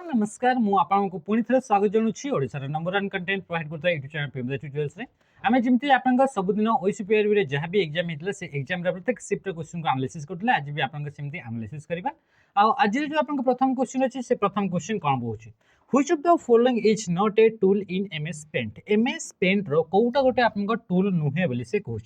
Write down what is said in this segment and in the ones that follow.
नमस्कार मु आपको पुणी थे स्वागत जनाऊँ ओडिशार नंबर वन कंटेंट प्रोवाइड करता यूट्यूब चैनल पेमदा ट्यूटोरियल्स रे आम जमी आप सबुदिन ओसीपीआरबी जहाँ भी एग्जाम होता है एग्जाम प्रत्येक शिफ्ट क्वेश्चन को एनालिसिस करते आज भी आपमती एनालिसिस करवा आज जो आप प्रथम क्वेश्चन अच्छे से प्रथम क्वेश्चन कौन बोलूँ which of the following is not a tool in MS Paint MS Paint रो कोटा गोटे आप टूल नुहे बोली से कहूँ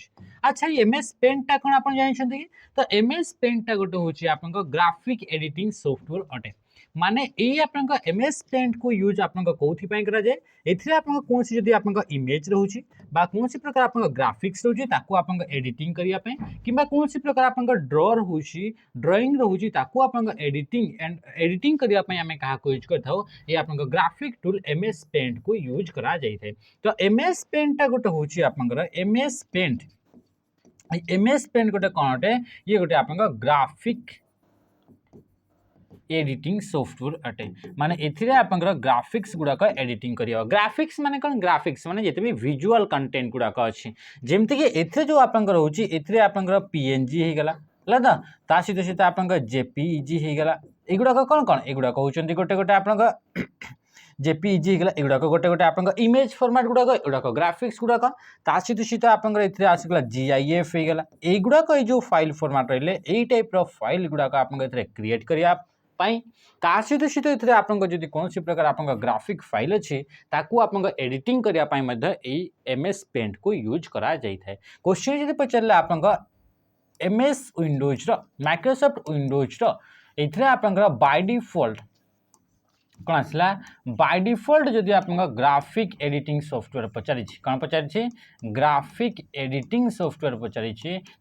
अच्छा एमएस पेंट टा कौन आप जानते कि तो एमएस पेंट टा गोटे हूँ आप ग्राफिक एडिटिंग सॉफ्टवेयर अटे माने ये आपन एमएस पेंट को यूज आपन कोथि पय करा जाय एथिरे आपन कोनसी जदी आपन इमेज रहउची बा कोनसी प्रकार आपन ग्राफिक्स रहउची ताको आपन एडिटिंग करिया पय किबा कोनसी प्रकार आपन ड्रॉ रहउची ड्राइंग रहउची ताको आपन एडिटिंग करिया पय हमें कहा को यूज करथाओ ये आपन ग्राफिक टूल एमएस पेंट को यूज करा जाय थे तो एमएस पेंट ता गोटे होची आपन एमएस पेंट गोटे कोनटे ये गोटे आपन ग्राफिक एडिटिंग सॉफ्टवेयर अटे माने एथिरे आपनकर ग्राफिक्स गुडाक एडिटिंग करियो ग्राफिक्स माने कोन ग्राफिक्स माने जेते भी विजुअल कंटेंट गुडाक अछि जेमति कि एथिरे जो आपनकर होची एथिरे आपनकर पीएनजी हे गेला लदा ता सहित सहित आपनकर जेपीईजी हे गेला एगुडाक कोन कोन एगुडाक होचंती गोटे गोटे आपनकर जेपीईजी हे गेला एगुडाक गोटे गोटे आपनकर इमेज फॉर्मेट गुडाक एगुडाक ग्राफिक्स गुडाक ता सहित सहित आपनकर एथिरे आसीगला जीआईएफ हे गेला एगुडाक ए जो फाइल फॉर्मेट रहले एई टाइप रो फाइल गुडाक आपनकर एथिरे क्रिएट करिया सहित आपको जदि कौन प्रकार आप ग्राफिक फाइल अच्छी ताकू आप एडिटिंग करने एमएस पेंट को यूज करा जाए क्वेश्चन जब पचारे आप एमएस विंडोज माइक्रोसॉफ्ट विंडोज आप बाय डिफॉल्ट कौन आसला बाय डिफॉल्ट जदि आप ग्राफिक एडिटिंग सॉफ्टवेयर पचारि कौन पचारि ग्राफिक एडिटिंग सॉफ्टवेयर पचारि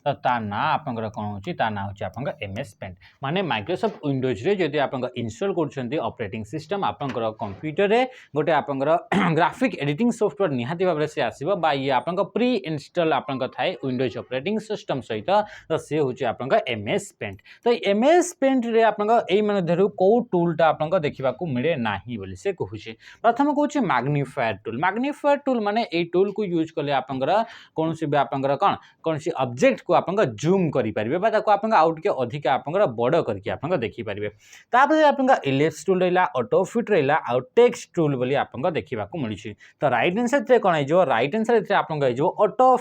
तो ता ना आपंकर कौन होची ता ना होची आपंकर एमएस पेंट माने माइक्रोसॉफ्ट विंडोज रे जदि आप इंस्टॉल करछंती ऑपरेटिंग सिस्टम आपंकर कंप्यूटर रे गोटे आपंकर ग्राफिक एडिटिंग सॉफ्टवेयर निहाती भाबरे से आसीबो बा ये आपंकर प्री इंस्टॉल आपंकर थाए विंडोज ऑपरेटिंग सिस्टम सहित तो से होची आपंकर एमएस पेंट तो एमएस पेंट रे आपंकर एई माने धरु को टूलटा आपंकर देखिबा को मिले नाही बोली से कहूचे प्रथम कहूचे मैग्निफायर टूल माने ए टूल को यूज करले आपंकर कोन से भी आपंकर कोन से ऑब्जेक्ट को आपंकर जूम करि परिबे बा ताको आपंकर आउट के अधिक आपंकर बड़ करके आपंकर देखि परिबे तापर आपंकर इलिप्स टूल रहला ऑटो फिट रहला आ टेक्स्ट टूल बोली आपंकर देखिबा को मिलिछि तो राइट आंसर ते कोन जो राइट आंसर ते आपंकर जो ऑटो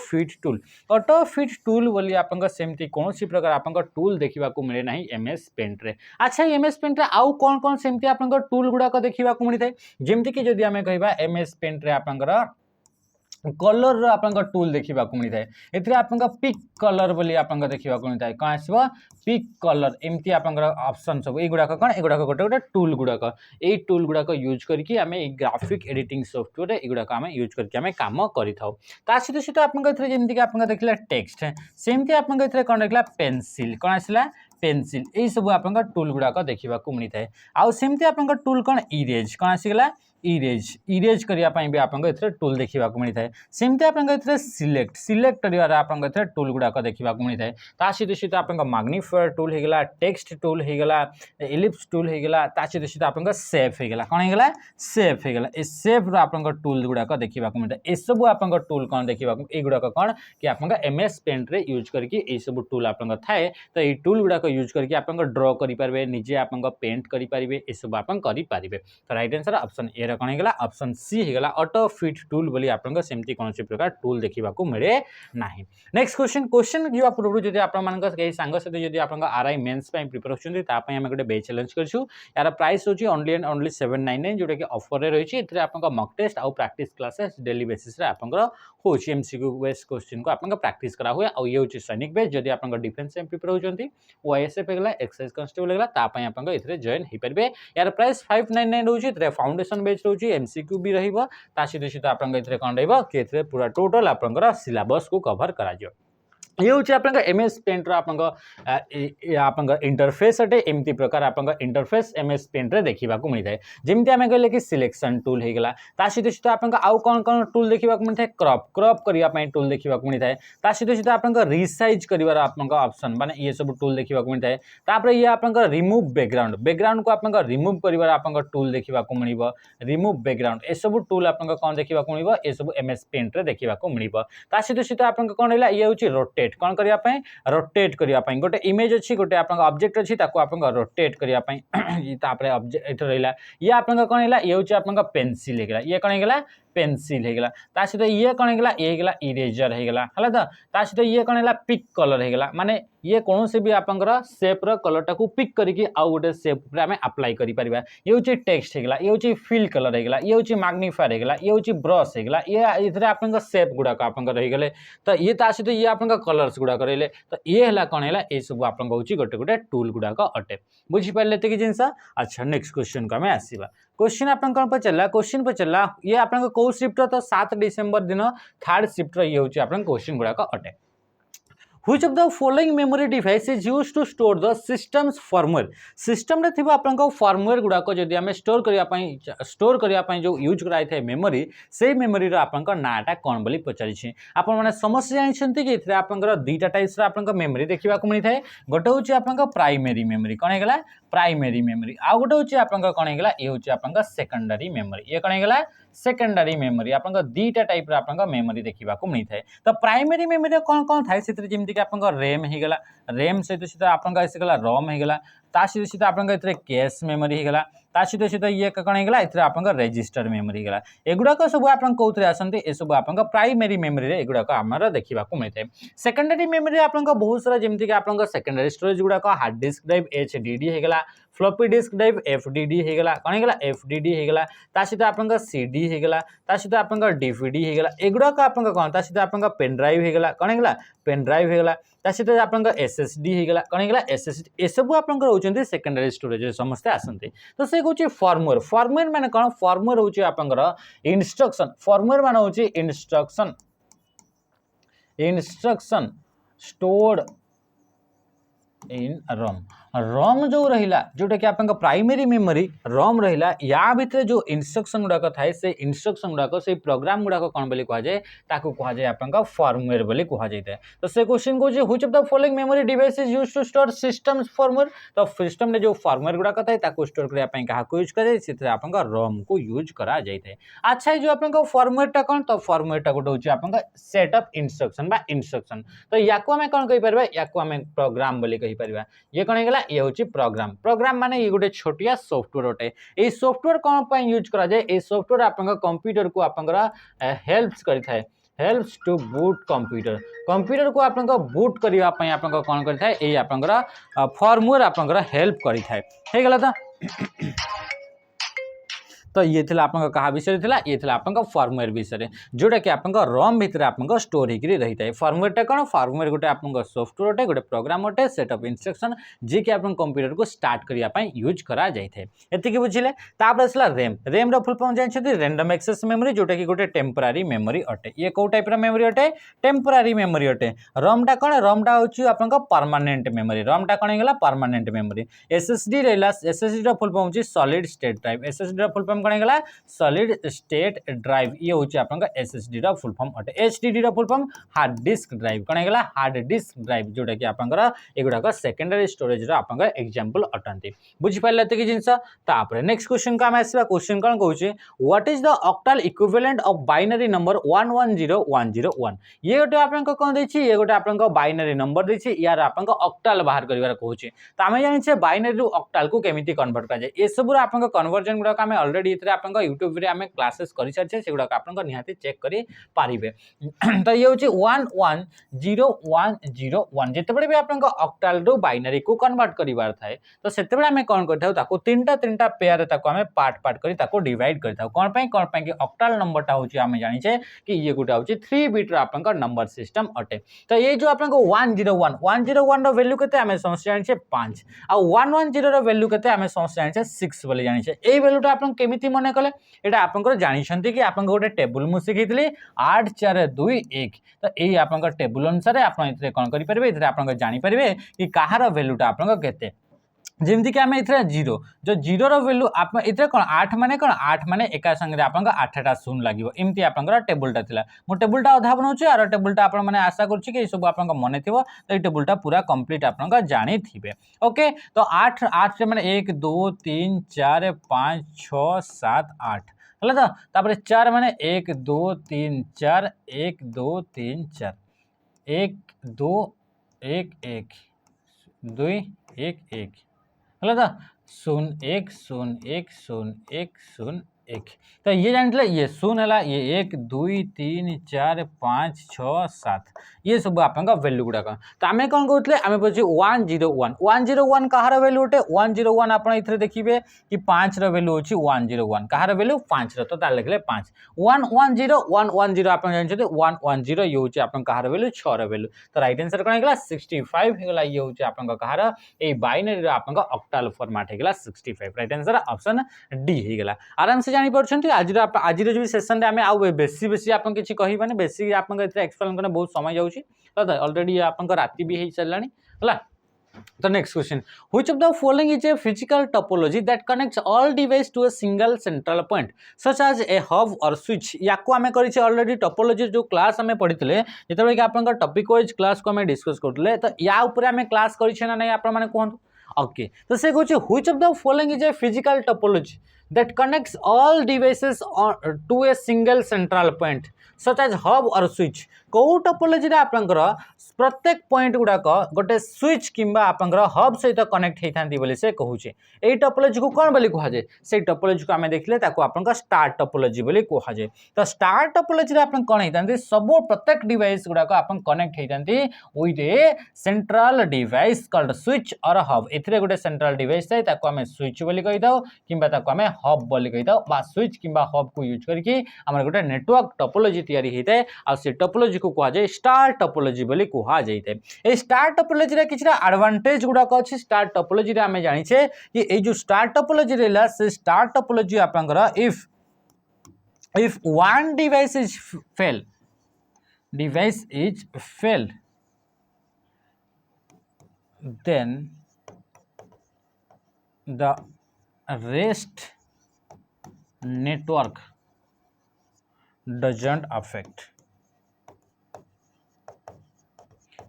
फिट टूल बोली आपंकर सेमती कोन सी प्रकार आपंकर टूल देखिबा को मिले नाही एमएस पेंट रे अच्छा एमएस पेंट रे आउ कोन सेमती आपंकर टूल गुडाक देखा मिलता है जमती कि जदि आम कह एमएस पेंट रे आपंकर कलर रो आपंकर टूल देखा मिलता है एथिरे आपंकर पिक कलर बोली आपंकर देखा मिलता है कौन आसबो पिक कलर एमती आपंकर ऑप्शन सब एगुडाक कौन एगुडाक गोटे गोटे टूल गुडाक ए टूल गुडाक यूज करके आम ग्राफिक एडिटिंग सॉफ्टवेयर एगुडाक आम यूज करके आम काम करिथाउ ता सहित सहित आपंकर जेमती कि आपंकर देखला टेक्स्ट सेमती आपंकर एथिरे कौन देखला पेंसिल कौन आसला पेंसिल यही सब आपंकर टूल गुडाक देखा मिलता है आउ सेमती आपंकर टूल कौन इरेज कौन आसीगला इरेज करने भी आप टूल देखा मिलता है सेमती आप सिलेक्ट कर टूल गुडाक देखा मिलता है सहित सहित आप मैग्निफायर टूल होगा टेक्स्ट टूल होगा इलिप्स टूल होगा सहित सहित आप सेफ होगा कौन होगा सेफ होगा सेफ आप टूल गुडाक देखा मिलता है सब आप टूल कौन देखा युडाक कौन कि आप एमएस पेंट रे यूज करके सब टूल आप थाए तो ये टूल गुडाक यूज करके आप ड्रॉ करेंगे निजे आप पेंट करेंगे ये सब आप करेंगे तो राइट आंसर ऑप्शन ए कौन होगा ऑप्शन सी होगा ऑटो फिट टूल बोली आपन सेमती कौन प्रकार टूल देखा मिले ना नेक्स्ट क्वेश्चन जो पूर्व जब आप सांग सहित जब आप आरआई मेन्स प्रिपेयर होती आम गोटे बेच चैलेंज करूँ यार प्राइस होची ओनली एंड ओनली 799 जोटा कि ऑफर रही है आप मॉक टेस्ट आउ प्रैक्टिस क्लासेस डेली बेसिस रे आपन होची एमसीक्यू बेस्ड क्वेश्चन को आपन प्रैक्टिस करा हुए और ये होची सैनिक बेस जब आप डिफेंस में प्रिपेयर होती ओआईएसएफ होगा एक्साइज कांस्टेबल होगा तापाई आप जॉइन हो पारे यार प्राइस 599 रोचे फाउंडेशन बेच रोचे एमसीक्यू भी रहिबो ता सहित सहित आपन कौन रहिबो कि पूरा टोटल आपन सिलेबस को कवर करा जियो ये हूँ आप एमएस पेंट आप इंटरफेस अटे एमती प्रकार आप इंटरफेस एमएस पेंट रे देखा मिलता है जमी आम कहले कि सिलेक्शन टूल होगा सहित सहित आप कौन कौन टूल देखा मिलता है क्रॉप करने टूल देखा मिलता है सहित सहित आप रिसाइज कर ऑप्शन माने ये सब टूल देखा मिलता है तापर ये आप रिमूव बैकग्राउंड को आप रिमूव कर टूल देखा मिल रिमूव बैकग्राउंड ये सब टूल आप कौन देखा मिल ये सब एमएस पेंट रे देखा मिल सहित सहित आप कौन है ये हूँ रोटेट रोटेट कौन करिया पई रोटेट करिया पई गोटे इमेज अछि गोटे आपन ऑब्जेक्ट अछि ताको आपन रोटेट करिया पई तापरे ऑब्जेक्ट एठ रहिला ये आपन कोन हैला ये होची आपन पेंसिल हेगला ये कोन हेगला पेंसिल हेगला ता सहित ये कोन हेगला ये हेगला इरेजर हेगला हला त ता सहित ये कोन हेला पिक कलर हेगला माने ये कौन से भी आपंकर शेप रो कलर टाको पिक करके आउ गोटे शेप रे हमें अप्लाई करि परिबा ये होची टेक्स्ट हेगला ये होची फिल कलर हेगला ये होची मैग्नीफायर हेगला ये होची ब्रश हेगला ये इथरे आपंकर शेप गुडा का आपंकर रहि गेले त ये ता सहित ये आपंकर कलर्स गुडा करले त ये हला कोन हला ए सब आपंकर होची गोटे गोटे टूल गुडा का अटे बुझी पाले ते कि जिंस अच्छा नेक्स्ट क्वेश्चन का हमें आसीबा क्वेश्चन आपन कोन पचला क्वेश्चन पचला ये आपन को शिफ्ट तो 7 डिसेंबर दिन थर्ड शिफ्ट ये होची आपन क्वेश्चन गुडा का अटे Which of the following memory device is used to store the system's firmware? System रे थिबा आपनका firmware गुडा को जदि हमें स्टोर करिया पई जो यूज कराइ थाए मेमोरी से मेमोरी रो आपनका नाटा कोन बोली पचारि छी आपन माने समस्या जानि छथि कि इथरे आपनका दुईटा टाइप्स रो आपनका मेमोरी देखिबा को मिलि थाए गोटे होची आपनका प्राइमरी मेमोरी कोन हेगला प्राइमरी मेमोरी आ गोटे होची आपनका कोन हेगला ए होची आपनका सेकेंडरी मेमोरी ये कोन हेगला सेकेंडरी मेमोरी आपनका दुईटा टाइप रो आपनका मेमोरी देखिबा को मिलि थाए तो प्राइमरी मेमोरी कोन कोन थाए सितरे जेमति कि आपनका रैम हेगला रैम सहित सहित आपनका हेगला रोम हेगला ता सहित सहित आपनका इथरे कैश मेमोरी हेगला ता सहित सहित ये कोन हेगला इथरे आपनका रजिस्टर मेमोरी हेगला एगुडा को सब आपन कोथरे आसंती ए सब आपनका प्राइमरी मेमोरी रे एगुडा को हमरा देखिबा को मिलते सेकेंडरी मेमोरी आपनका बहुत सारा जेमति कि आपनका सेकेंडरी स्टोरेज गुडा को हार्ड डिस्क ड्राइव एचडीडी हेगला फ्लॉपी डिस्क ड्राइव एफडीडी हेगला कोन हेगला एफडीडी हेगला ता सहित आपनका सीडी हेगला ता सहित आपनका डीवीडी हेगला एगुडा को आपनका कोन ता सहित आपनका पेन ड्राइव हेगला कोन हेगला पेन ड्राइव हेगला ता सहित आपनका एसएसडी हेगला कोन हेगला एसएसडी ए सब आपनका होचंती सेकेंडरी स्टोरेज समस्त आसंती तो से होची फर्मवेयर फर्मवेयर माने कोन फर्मवेयर होची आपनका इंस्ट्रक्शन फर्मवेयर माने होची इंस्ट्रक्शन स्टोर्ड इन रोम रोम जो रहिला जोटा कि आपन प्राइमरी मेमोरी रोम रहिला या भितर जो इंस्ट्रक्शन गुडा थाए से इंस्ट्रक्शन गुडा से प्रोग्राम गुडा कौन बोली कहा जाए ताको कहा जाए आपन फर्मवेयर बोली कहा जाए तो से क्वेश्चन को जे which of the following memory device is used to store system firmware तो सिस्टम ने जो फर्मवेयर गुडा थाए ताको स्टोर करिया पई कहा को यूज करे से आपन रोम को यूज करा जाए थे अच्छा जो आपन फर्मवेयर टा कोन तो फर्मवेयर टा गोटे होची आपन सेट ऑफ इंस्ट्रक्शन बा इंस्ट्रक्शन तो याको हमें कोन कहि परबा याको हमें प्रोग्राम बोली कहि परबा ये कोन हेगला ये होची प्रोग्राम माने ये गोटे छोटिया सॉफ्टवेयर होटे ए सॉफ्टवेयर कोन पय यूज करा जाए ए सॉफ्टवेयर आपन कंप्यूटर को आपन हेल्प्स करि थाए हेल्प्स टू बूट कंप्यूटर को आपन बूट करिया पय आपन कोन करि थाए ए आपन फर्मवेयर आपन हेल्प करि थाए हे गेला तो ये थिला आपन कहा विषय थिला ये थिला आपन फर्मवेयर विषय जोटा कि आपन रोम भितर आपन स्टोर हेकरी रही थाए फर्मवेयर टा कोन फर्मवेयर गोटे आपन सॉफ्टवेयर होटे गोटे प्रोग्राम होटे सेट ऑफ इंस्ट्रक्शन जे कि आपन कंप्यूटर को स्टार्ट करिया पई यूज करा जाय थाए एति कि बुझिले तापर असला रैम रो फुल फॉर्म जानि छथि रैंडम एक्सेस मेमोरी जोटा कि गोटे टेम्पररी मेमोरी अटे ये को टाइप रो मेमोरी अटे टेम्पररी मेमोरी अटे रोम टा होची आपन परमानेंट मेमोरी रोम टा कोन हेगला परमानेंट मेमोरी एसएसडी रहला एसएसडी रो फुल फॉर्म होची सॉलिड स्टेट ड्राइव एसएसडी रो फुल फॉर्म कोन हेगला सॉलिड स्टेट ड्राइव ये होची आपन एसएसडी रो फुल फॉर्म अटे एचडीडी रो full form hard disk drive कोन हेगला हार्ड डिस्क ड्राइव जोटा कि आपन एगुडा को सेकेंडरी स्टोरेज रो आपन एग्जांपल अटंती बुझि पाइले त कि जिंस तापर नेक्स्ट क्वेश्चन का आसीबा क्वेश्चन कोन कहूची what is the octal equivalent of binary number 110101 ये गोटे आपन कोन दैछि ये गोटे आपन बाइनरी नंबर दैछि यार आपन ऑक्टल बाहर करिवार कहूची त हमें जानि छे बाइनरी रु ऑक्टल को केमिति कन्वर्ट करा जाय ए सब आपन कन्वर्जन गुडा हमें ऑलरेडी इतरे आपन YouTube रे हमें क्लासेस करि सारछे सेगुडा आपन निहाती चेक करि पारिबे तो ये होची 110101 जेते बडे भी आपन ऑक्टल रु बाइनरी को कन्वर्ट करिवार थाए तो सेते बडे हमें कोन करथाउ ताको तीनटा पेयर ताको हमें पार्ट करि ताको डिवाइड करथाउ कोन पई कि ऑक्टल नंबर टा होची हमें जानि छे कि ये गुटा होची 3 बिट रो आपन नंबर सिस्टम अटे तो ये जो आपन 101 रो वैल्यू केते हमें समझ जानि छे 5 आ 110 रो वैल्यू केते हमें समझ जानि छे 6 बोली जानि छे ए वैल्यू टा आपन केमिति मने कले एटा आपन जानि छंती कि आपन गोटे टेबल मु सिखितली 8 4 2 1 तो एई आपन टेबल अनुसार आपन इतरे कोन करि परबे इतरे आपन जानि परबे कि कहार वैल्यू टा आपन केते जेमति कि हमें इतरे जीरो जो जीरो रो वैल्यू आप इतरे कोन 8 माने एका संगे आपन 8टा शून्य लागिवो एमति आपन टेबल टा थिला मो टेबल टा अधा बनाउछि आरो टेबल टा आपन माने आशा करछि कि सब आपन मने थिवो तो ए टेबल टा पूरा कंप्लीट आपन जानि थिबे ओके तो 8 से माने 1 2 3 4 5 6 7 8 हला तो तापर 4 माने 1 2 3 4 1 2 3 4 1 2 1 1 2 1 1 है तो 0 1 0 1 0 1 0 1 तो ये जानते ये 0 है ये 1 2 3 4 5 6 7 ये सब आप वैल्यू गुड़ाक तो आम कौन कहते आम पचे 101 101 कहार वैल्यू गोटे 101 आप देखिए कि 5 रैल्यू अच्छी 101 कहार वैल्यू 5 तो लिखले 5 110 110 आप जानते 110 ये हूँ आप कहार वैल्यू 6 रैल्यू तो राइट आंसर कौन है 65 होगा ये हूँ आप कहार ये बाइनरी आप ऑक्टाल फॉर्मेट होगा 65 राइट आंसर ऑप्शन डी होगा आराम से जानी पार्टी आज जो सेसन आम आउ बेसी बेसी आप किसी कहबानी बेसी आप एक्सप्लेन करने बहुत समय जाऊँगी ऑलरेडी आप राति भी हो सारा है तो next question which of the following is a physical topology that connects all device to a single central point such as a hub और स्विच या को आमे करिছে ऑलरेडी टोपोलॉजी जो क्लास आमे पढितले जेतबे कि आपन टॉपिक वाइज क्लास को आमे डिस्कस करतले तो या ऊपर आमे क्लास करिছে ना नहीं आप माने कोन ओके तो से कहूँ which of the following is a physical topology that connects all devices to a single central point such as hub or switch कौ टोपोलॉजी रे आपनकर प्रत्येक पॉइंट गुड़ाक गोटे स्विच किंबा आपनकर हब सहित कनेक्ट होइथांती बोली से कहूचे एई टोपोलॉजी को कोन बोली कहा जाय से टोपोलॉजी को आमे देखले ताको आपनकर स्टार टोपोलॉजी बोली कहा जाय तो स्टार टोपोलॉजी रे आपन कोन होइथांती सब प्रत्येक डिवाइस गुड़ाक आपन कनेक्ट होइथांती with a central device called switch और हब एथिरे गोटे सेंट्रल डिवाइस थाए ताको आमे स्विच बोली कहि दाओ किंबा ताको आमे हब बोली कहि दाओ बा स्विच किंबा हब को यूज करके हमर गोटे नेटवर्क टोपोलॉजी तैयारी होइते आ से टोपोलॉजी को कहा जाए स्टार टोपोलॉजी बोली कहा जाए ए स्टार टोपोलॉजी रे किछरा एडवांटेज गुडाक अछि स्टार टोपोलॉजी रे हमें जानि छे कि ए जो स्टार टोपोलॉजी रेला से स्टार टोपोलॉजी आपनकर if one device is failed then the rest network doesn't affect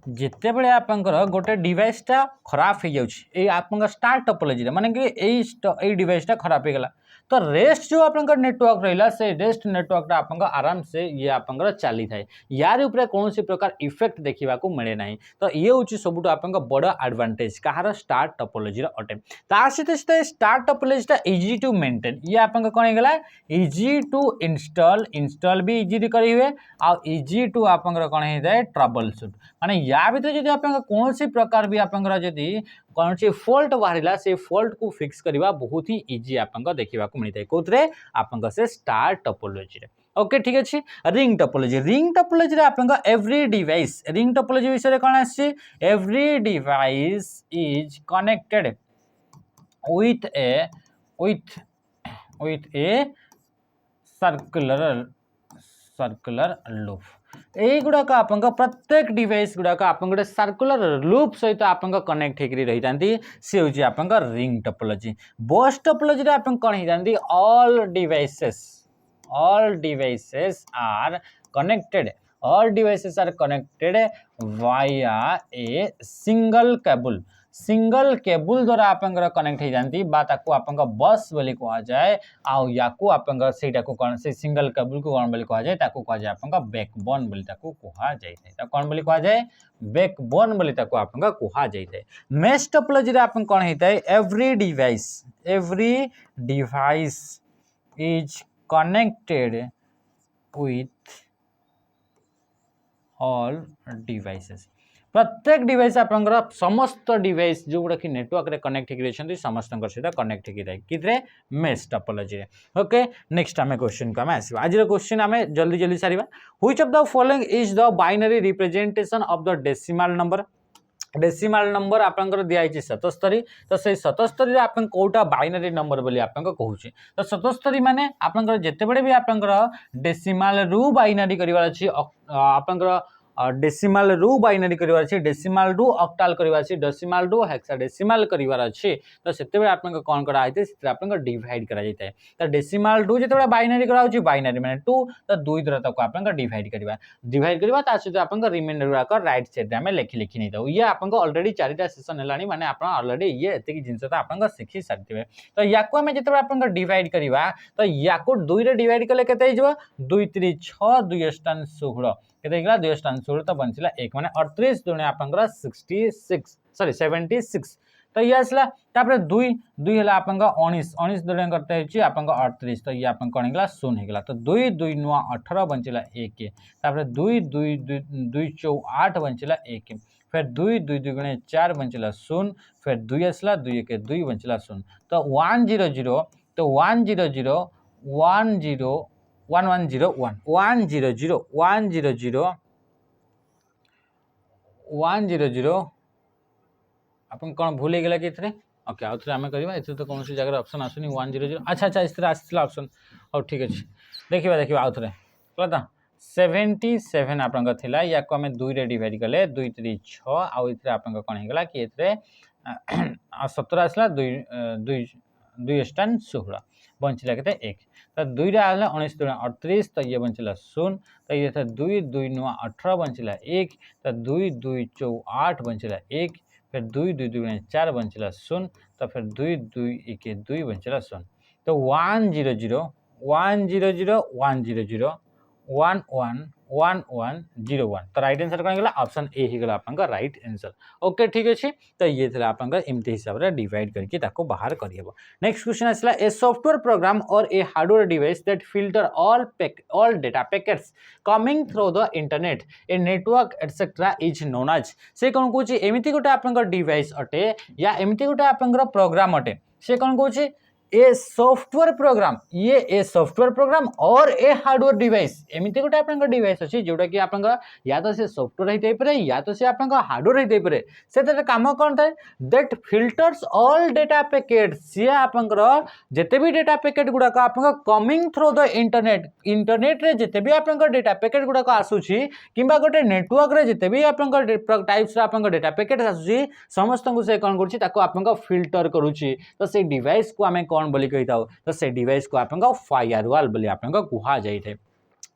जिते बड़े आपंकर गोटे डिवाइसटा खराब हो जाए आप स्टार टोपोलॉजी माने कि डिवाइसटा खराब हो गला तो रेस्ट जो आप नेटवर्क रहा से रेस्ट नेटवर्क आप आराम से ये आप चली थाए यार ऊपर कौन प्रकार इफेक्ट देखा मिले ना तो ये हूँ सब आप बड़ एडवांटेज कहार स्टार टोपोलॉजी अटे तार सहित स्टार टोपोलॉजीटा इजी टू मेंटेन ये आप कौन होगा इजी टू इंस्टॉल भी इजी कर हुए आ इजी टू आप कौन होता है ट्रबल शूट माने या भीतर जब आप कौन प्रकार भी आप कौन सी फॉल्ट बाहर से फॉल्ट को फिक्स करवा बहुत ही इजी आप देखा मिलता है कौन आप से स्टार टोपोलॉजी रे ओके ठीक अच्छे रिंग टोपोलॉजी आप एवरी डिवाइस रिंग टोपोलॉजी विषय कौन आसी every device is connected with a circular loop यही गुड़ाक आप प्रत्येक डिवाइस गुड़ाक आप गोटे सर्कुलर लूप सहित आप कनेक्ट होकर रही था सी हूँ आप रिंग टोपोलॉजी बस टोपोलॉजी आप कौन होती all devices are connected via a single cable द्वारा आप कनेक्ट हो जाती आप बस बोली कह जाए या कौन से सिंगल केबुल को कौन बोली कह जाए कह जाए आप बैकबोन बोली कह जाए कौन बोली कह जाए बैकबोन बोली आप कह जाए मेश टोपोलॉजी आप कौन होता है every device is connected with all devices प्रत्येक डिवाइस आप समस्त डिवाइस जो गुड़ा कि नेटवर्क रे कनेक्ट होकर समस्त सहित कनेक्ट होकर मेश टोपोलॉजी रे ओके नेक्स्ट आम क्वेश्चन को आम आस आज क्वेश्चन आम जल्दी जल्दी सारी which of the following is the binary representation of the decimal number आपंकर दिखाई 77 तो से 77 आप कौटा बाइनरी नंबर बोली आप कहूँ तो 77 माने आपंकर जिते बड़े भी आपंकर डेसिमल रु बाइनरी करवार अच्छी आपंकर डेसिमल रु बाइनरी करवार अच्छी डेसिमल रु ऑक्टाल करवार अच्छी डेसिमल रु हेक्साडेसिमल करवार अच्छी तो से आप कौन कराई आप डिवाइड करा जाए तो डेसिमल रु जो बाइनरी कराऊँ बाइनरी माने 2 तो 2 द्वारा तक आप डिवाइड करवा सहित आप रिमाइंडर गुड़ाक राइट साइड में लिखी नहीं दो ये आप ऑलरेडी 4टा सेसन है माने आप ऑलरेडी ये एत जिनस तो आप शिखी सारी तो या जो आप डिवाइड करवा तो या 2 रे डिवाइड कले के 2 3 6 2 8 16 केते गला 2 16 तो बंचिला 1 माने 38 दुने आपनकर 66 सॉरी 76 तो ये आसला तापर 2 2 हला आपनका 19 19 दुने करते हिची आपनका 38 तो ये आपन कोन गला 0 हेगला तो 2 2 नुआ 18 बंचिला 1 तापर 2 2 2 2 8 बंचिला 1 फिर 2 2 2 गुणे 4 बंचिला 0 फिर 2 आसला 2 1 2 बंचिला 0 तो 100 तो 100 10 1101 100 100 100 अपन कौन भूल गला कि ओके आउ थे आम करवा ए तो कौन सी जगह ऑप्शन आसुनी 100 अच्छा अच्छा इस आसला ऑप्शन और ठीक अच्छे देखा देखा आउ थे कहता 77 आपन थिला या को आम 2 रे डिवाइड कले 2 3 6 आउ इथरे आपन कोन हेगला कि एथरे 17 आसला 2 2 2 स्टैंड 16 बंचिला केते 1 तो 2 रे आला 19 दुना 38 तो ये बंचिला 0 तो ये था 2 2 नुआ 18 बंचिला 1 तो 2 2 4 8 बंचिला 1 फिर 2 2 2 4 बंचिला 0 तो फिर 2 2 1 2 बंचिला 0 तो 100 100 100 1101 तो राइट आंसर कौन गला ऑप्शन ए ही गला आपन का राइट आंसर ओके ठीक अछि तो ये थला आपन का एमती हिसाब रे डिवाइड करके ताको बाहर करियबो नेक्स्ट क्वेश्चन आसला ए सॉफ्टवेयर प्रोग्राम और ए hardware device that filter all data packets coming through the internet a network etc is known as से कोन कोची एमिति गोटे आपन का डिवाइस अटे या एमिति गोटे आपन का प्रोग्राम अटे से कोन कोची ए सॉफ्टवेयर प्रोग्राम ये ए सॉफ्टवेयर प्रोग्राम और ए हार्डवेयर डिवाइस एमिति गोटे आपन डिवाइस अछि जोटा कि आपन या तो से सॉफ्टवेयर हिते परे या तो से आपन हार्डवेयर हिते परे से त काम कोन थाए that filters all data packet से आपन जते भी डेटा पैकेट गुडा का आपन कमिंग थ्रू द इंटरनेट रे जते भी आपन डेटा पैकेट गुडा का आसुची किबा गोटे नेटवर्क रे जते भी आपन टाइप्स रा आपन डेटा पैकेट आसुची समस्त को से कोन करछि ताको आपन फिल्टर करूची तो से डिवाइस को आमे बोली कही था तो से डिवाइस को आपन फायरवॉल बोली आपन कुहा जाई थे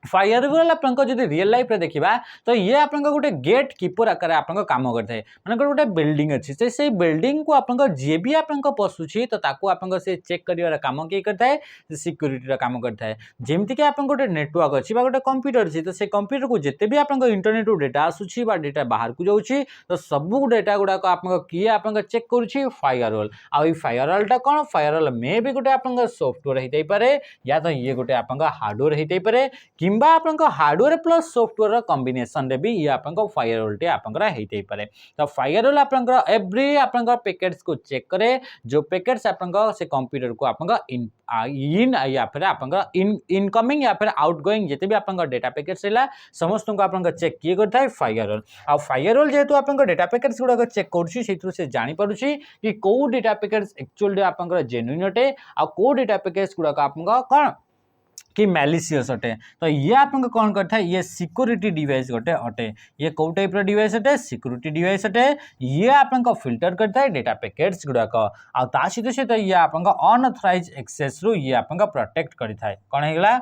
फायरवॉल आपन जदि रियल लाइफ रे देखिबा तो ये आपन गोटे गेट कीपर आकार आपन काम करथाय माने गोटे बिल्डिंग अछि से बिल्डिंग को आपन जे भी आपन पसुछि तो ताको आपन से चेक करिवार काम के करथाय सिक्योरिटी रा काम करथाय जेमति कि आपन गोटे नेटवर्क अछि बा गोटे कंप्यूटर अछि तो से कंप्यूटर को जते भी आपन इंटरनेट डेटा आसुछि बा डेटा बाहर को जाउछि तो सब डेटा गुडा को आपन किए आपन चेक करूछि फायरवॉल आ ई फायरवॉल टा कोन फायरवॉल में भी गोटे आपन सॉफ्टवेयर हितै पारे या तो ये गोटे आपन हार्डवेयर हितै पारे किंबा आपन हार्डवेयर प्लस सॉफ्टवेयर कॉम्बिनेशन रे भी ये आपन फायरवॉल टे आपन हेइते पारे तो फायरवॉल आपन एवरी आपन पैकेट्स को चेक करे जो पैकेट्स आपन से कंप्यूटर को आपन इन या फिर आपन इनकमिंग या फिर आउटगोइंग जते भी आपन डेटा पैकेट्स हैला समस्त को आपन चेक किए करथाय फायरवॉल आ फायरवॉल जेतु आपन डेटा पैकेट्स गुडा चेक करूची सेतु से जानि पारुची कि को डेटा पैकेट्स एक्चुअली आपन जेन्युइन अटे आ को डेटा पैकेट्स गुडा आपन कोन कि मैलिशियस अटे तो ये आपन कौन करता है ये सिक्योरिटी डिवाइस गोटे अटे ये कौ टाइप रो डिवाइस अटे सिक्योरिटी डिवाइस अटे ये आपन फिल्टर करता है डेटा पैकेट्स गुडाक आ ता सहित ये आपन अनऑथराइज एक्सेस रु ये आपन प्रोटेक्ट करता है कौन हेगला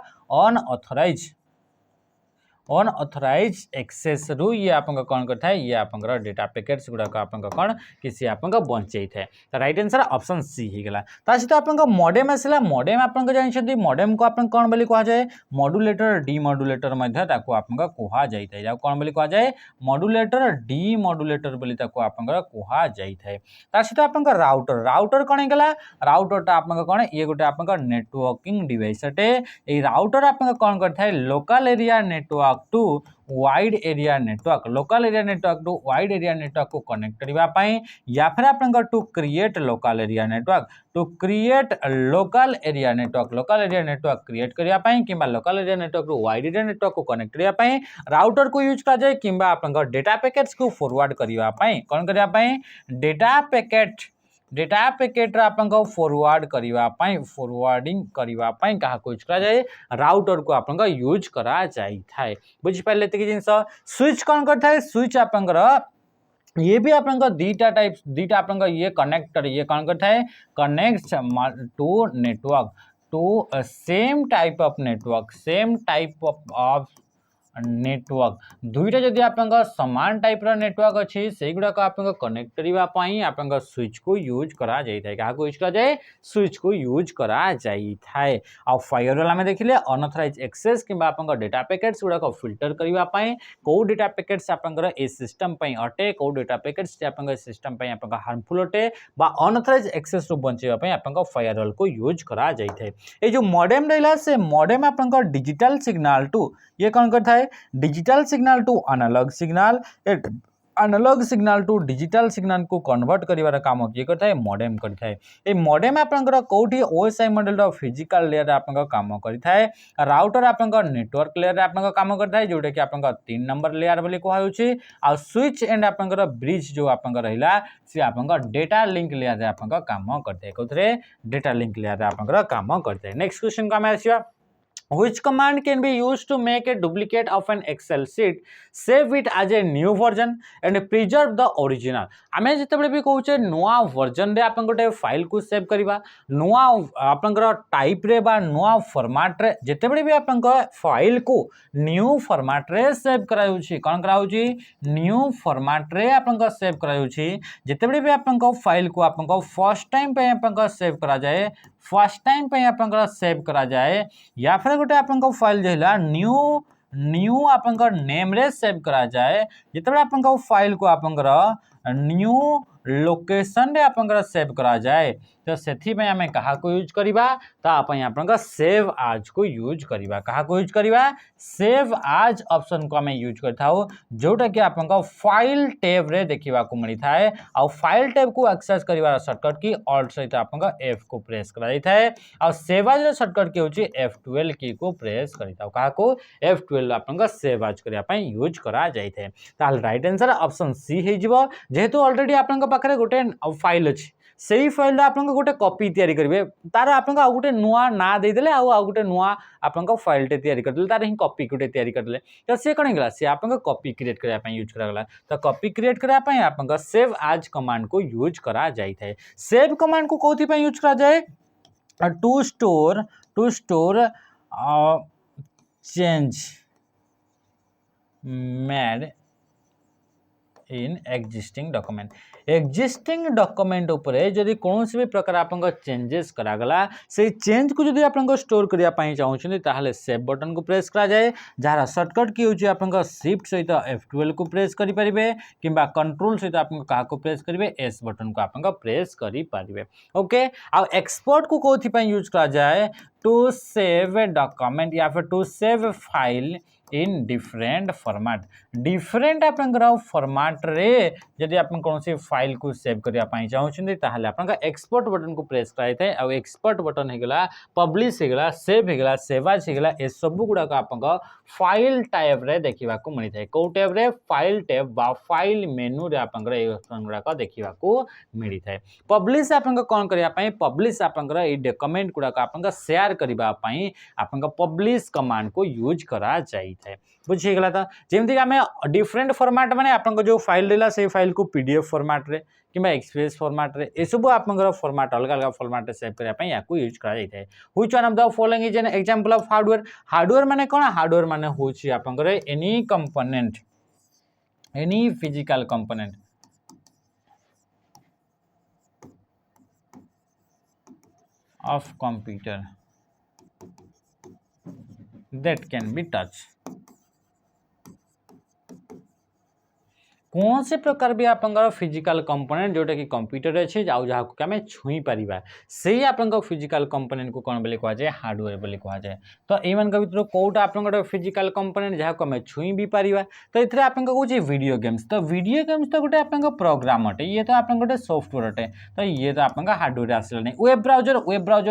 अनऑथराइज एक्सेस रु ये आपन कौन करता है ये आपन डेटा पैकेट्स गुडाक आपन कौन किसी आपन बंचई थाए तो राइट आंसर ऑप्शन सी ही गला ता सहित आपन मॉडेम आसला मॉडेम आपन जानि मॉडेम को आपन कौन बोली कहा जाए मॉड्यूलेटर डीमॉड्यूलेटर मध्ये ताको आपन कहा जाई थाए या कौन बोली कहा जाए मॉड्यूलेटर डीमॉड्यूलेटर बोली ताको आपन कहा जाई थाए ता सहित आपन राउटर कौन हेगला राउटरटा आपन कौन ये गोटे आपन नेटवर्किंग डिवाइस अटे ए राउटर आपन कौन करता है local area network to wide area network local area network to wide area network को कनेक्ट करबा पई या फिर आपन to create local area network create करबा पई किबा local area network to wide area network को कनेक्ट करबा पई राउटर को यूज करा जाए किबा आपन डेटा पैकेट्स को फॉरवर्ड करबा पई कोन करबा पई डेटा पैकेट आपन फॉरवर्ड करबा पई फॉरवर्डिंग करबा पई कहा को यूज करा जाए राउटर को आपन यूज करा जाई थाए बुझ पाले त कि जिंस स्विच कोन करथा है स्विच आपन ये भी आपन दीटा आपन ये कनेक्टर ये कौन करता है connect to network to same type of network network दुईटा जदि आपंका समान टाइप रो नेटवर्क अच्छी से गुड़ाक आप कनेक्ट करने आप स्विच को यूज करा जाए क्या यूज करा जाए स्विच को यूज करा जाए आ फायरवॉल आम देखिले अनऑथराइज एक्सेस कि डेटा पैकेट्स गुड़ाक फिल्टर करने कौ डेटा पैकेट्स आपंकर ए सिस्टम अटे कौ डेटा पैकेट्स सिस्टम हार्मफुल अटे बा अनऑथराइज एक्सेस रु बचाई आप फायरवॉल को यूज करा जाए ये जो मॉडेम रहा से मॉडेम आप डिजिटल सिग्नल टू ये कौन करता है digital signal to analog signal analog signal to digital signal को कन्वर्ट करिवार काम किए करता है मॉडेम करता है ये मॉडेम आपंकर कोठी ओएसआई मॉडल रो फिजिकल लेयर आपंकर काम करता है राउटर आपंकर नेटवर्क लेयर आपंकर काम करता है जोटा कि आपंकर 3 नंबर लेयर बोली कहै होछि आ स्विच एंड आपंकर ब्रिज जो आपंकर रहिला से आपंकर डेटा लिंक लेयर आपंकर काम करता है कोथरे डेटा लिंक लेयर आपंकर काम करता है नेक्स्ट क्वेश्चन का मैं आसिया Which command can be used to make a duplicate of an Excel sheet, save it as a new version and preserve the original? आमे जितेबले भी कहूचे नुआ वर्जन रे आपन गोटे फाइल को सेव करिबा नुआ आपनकर टाइप रे बा नुआ फॉर्मेट रे जितेबले भी आपन फाइल को न्यू फॉर्मेट रे सेव कराउची कोन कराउची न्यू फॉर्मेट रे आपन सेव कराउची जितेबले भी आपन फाइल को आपन फर्स्ट टाइम पे आपन सेव करा जाए फर्स्ट टाइम पे आपन सेव करा जाए या फिर गोटे आपन फाइल जो न्यू न्यू आपन नेम रे सेव करा जाए जिते आपन फाइल को आपन न्यू लोकेशन रे आपन सेव करा जाए तो सेथि पे हमें कहा को यूज करिबा तापय आपन सेव आज को यूज करिबा कहा को यूज करिबा सेव आज ऑप्शन को हमें यूज करता हो जोटा कि आपन फाइल टैब रे देखिबा को मिली थाए और फाइल टैब को एक्सेस करिवार शॉर्टकट की ऑल्ट सहित आपन F को प्रेस करा जाय थाए और सेव आज रे शॉर्टकट की होची F12 की को प्रेस करिता कहा को F12 आपन सेव आज करिया पय यूज करा जाय थाए ताल राइट आंसर ऑप्शन सी हे जिवो जेहेतु ऑलरेडी आपन पाखरे गोटे फाइल अछि सेही फाइल आपन गोटे कॉपी तैयारी करिवे तार आपन आ गोटे नुआ ना दे देले आ गोटे नुआ आपन फाइल टे तैयारी कर देले तार ही कॉपी गोटे तैयारी कर देले तो से कोन गेला से आपन कॉपी क्रिएट करिया पय यूज करा गेला तो कॉपी क्रिएट करिया पय आपन सेव आज कमांड को यूज करा जाय थाए सेव कमांड को कोथि पय यूज करा जाय to store change made in existing document उपरे जदि कौन भी प्रकार आपन चेंजेस करागला से चेंज को जदि आपन स्टोर करिया पई चाहउछन ताहले सेव बटन को प्रेस करा जाए जहार शॉर्टकट की होची आपन शिफ्ट सहित F12 को प्रेस करि परिबे किबा कंट्रोल सहित आपन कहा को प्रेस करिवे एस बटन को आपन प्रेस करि परिबे ओके आ एक्सपोर्ट को कोथि पई यूज करा जाए टू सेव डॉक्यूमेंट या फिर to save file in different format different आपन फॉर्मेट रे जदि आपन कौन सी फाइल को सेव करिया पई चाहउछन ताहले आपन एक्सपोर्ट बटन को प्रेस कराई थाए आ एक्सपोर्ट बटन हे गेला पब्लिश हे गेला सेव हे गेला सेव आज हे गेला ए सब गुडा का आपन फाइल टाइप रे देखिबा को मिली थाए को टैब रे फाइल टैब बा फाइल मेनू रे आपन ए ऑप्शन गुडा का देखिबा को मिली थाए पब्लिश आपन कोन करिया पई पब्लिश आपन ए डॉक्यूमेंट गुडा का आपन शेयर करिबा पई आपन पब्लिश कमांड को यूज करा जाई थाए बुझी गेला त जेमति हमें डिफरेंट फॉर्मेट माने आपन जो फाइल देला से फाइल को पीडीएफ फॉर्मेट रे किबा एक्सप्रेस फॉर्मेट रे ए सब आपन फॉर्मेट अलग अलग फॉर्मेट रे सेव करिया पई या को यूज करा जाई थाए which one of the following is an example of hardware माने कोन हार्डवेयर माने होची आपन any component any physical component of computer that can be touched कौन से प्रकार भी आपंकर फिजिकल कंपोनेंट जोटा कि कंप्यूटर अच्छे जाऊ जहाँ को आम छुई पारिबा से आपंकर फिजिकल कंपोनेंट को कौन बोली कह जाए हार्डवेयर बोली कह जाए तो एमान भितर कौटा आपंकर फिजिकल कंपोनेंट जहाँ को आम छुई भी पारिबा तो ये आपन कौन वीडियो गेम्स तो गोटे आपन प्रोग्राम अटे ये तो आपन गोटे सॉफ्टवेयर अटे तो ये तो आपन हार्डवेयर आसला नहीं वेब ब्राउजर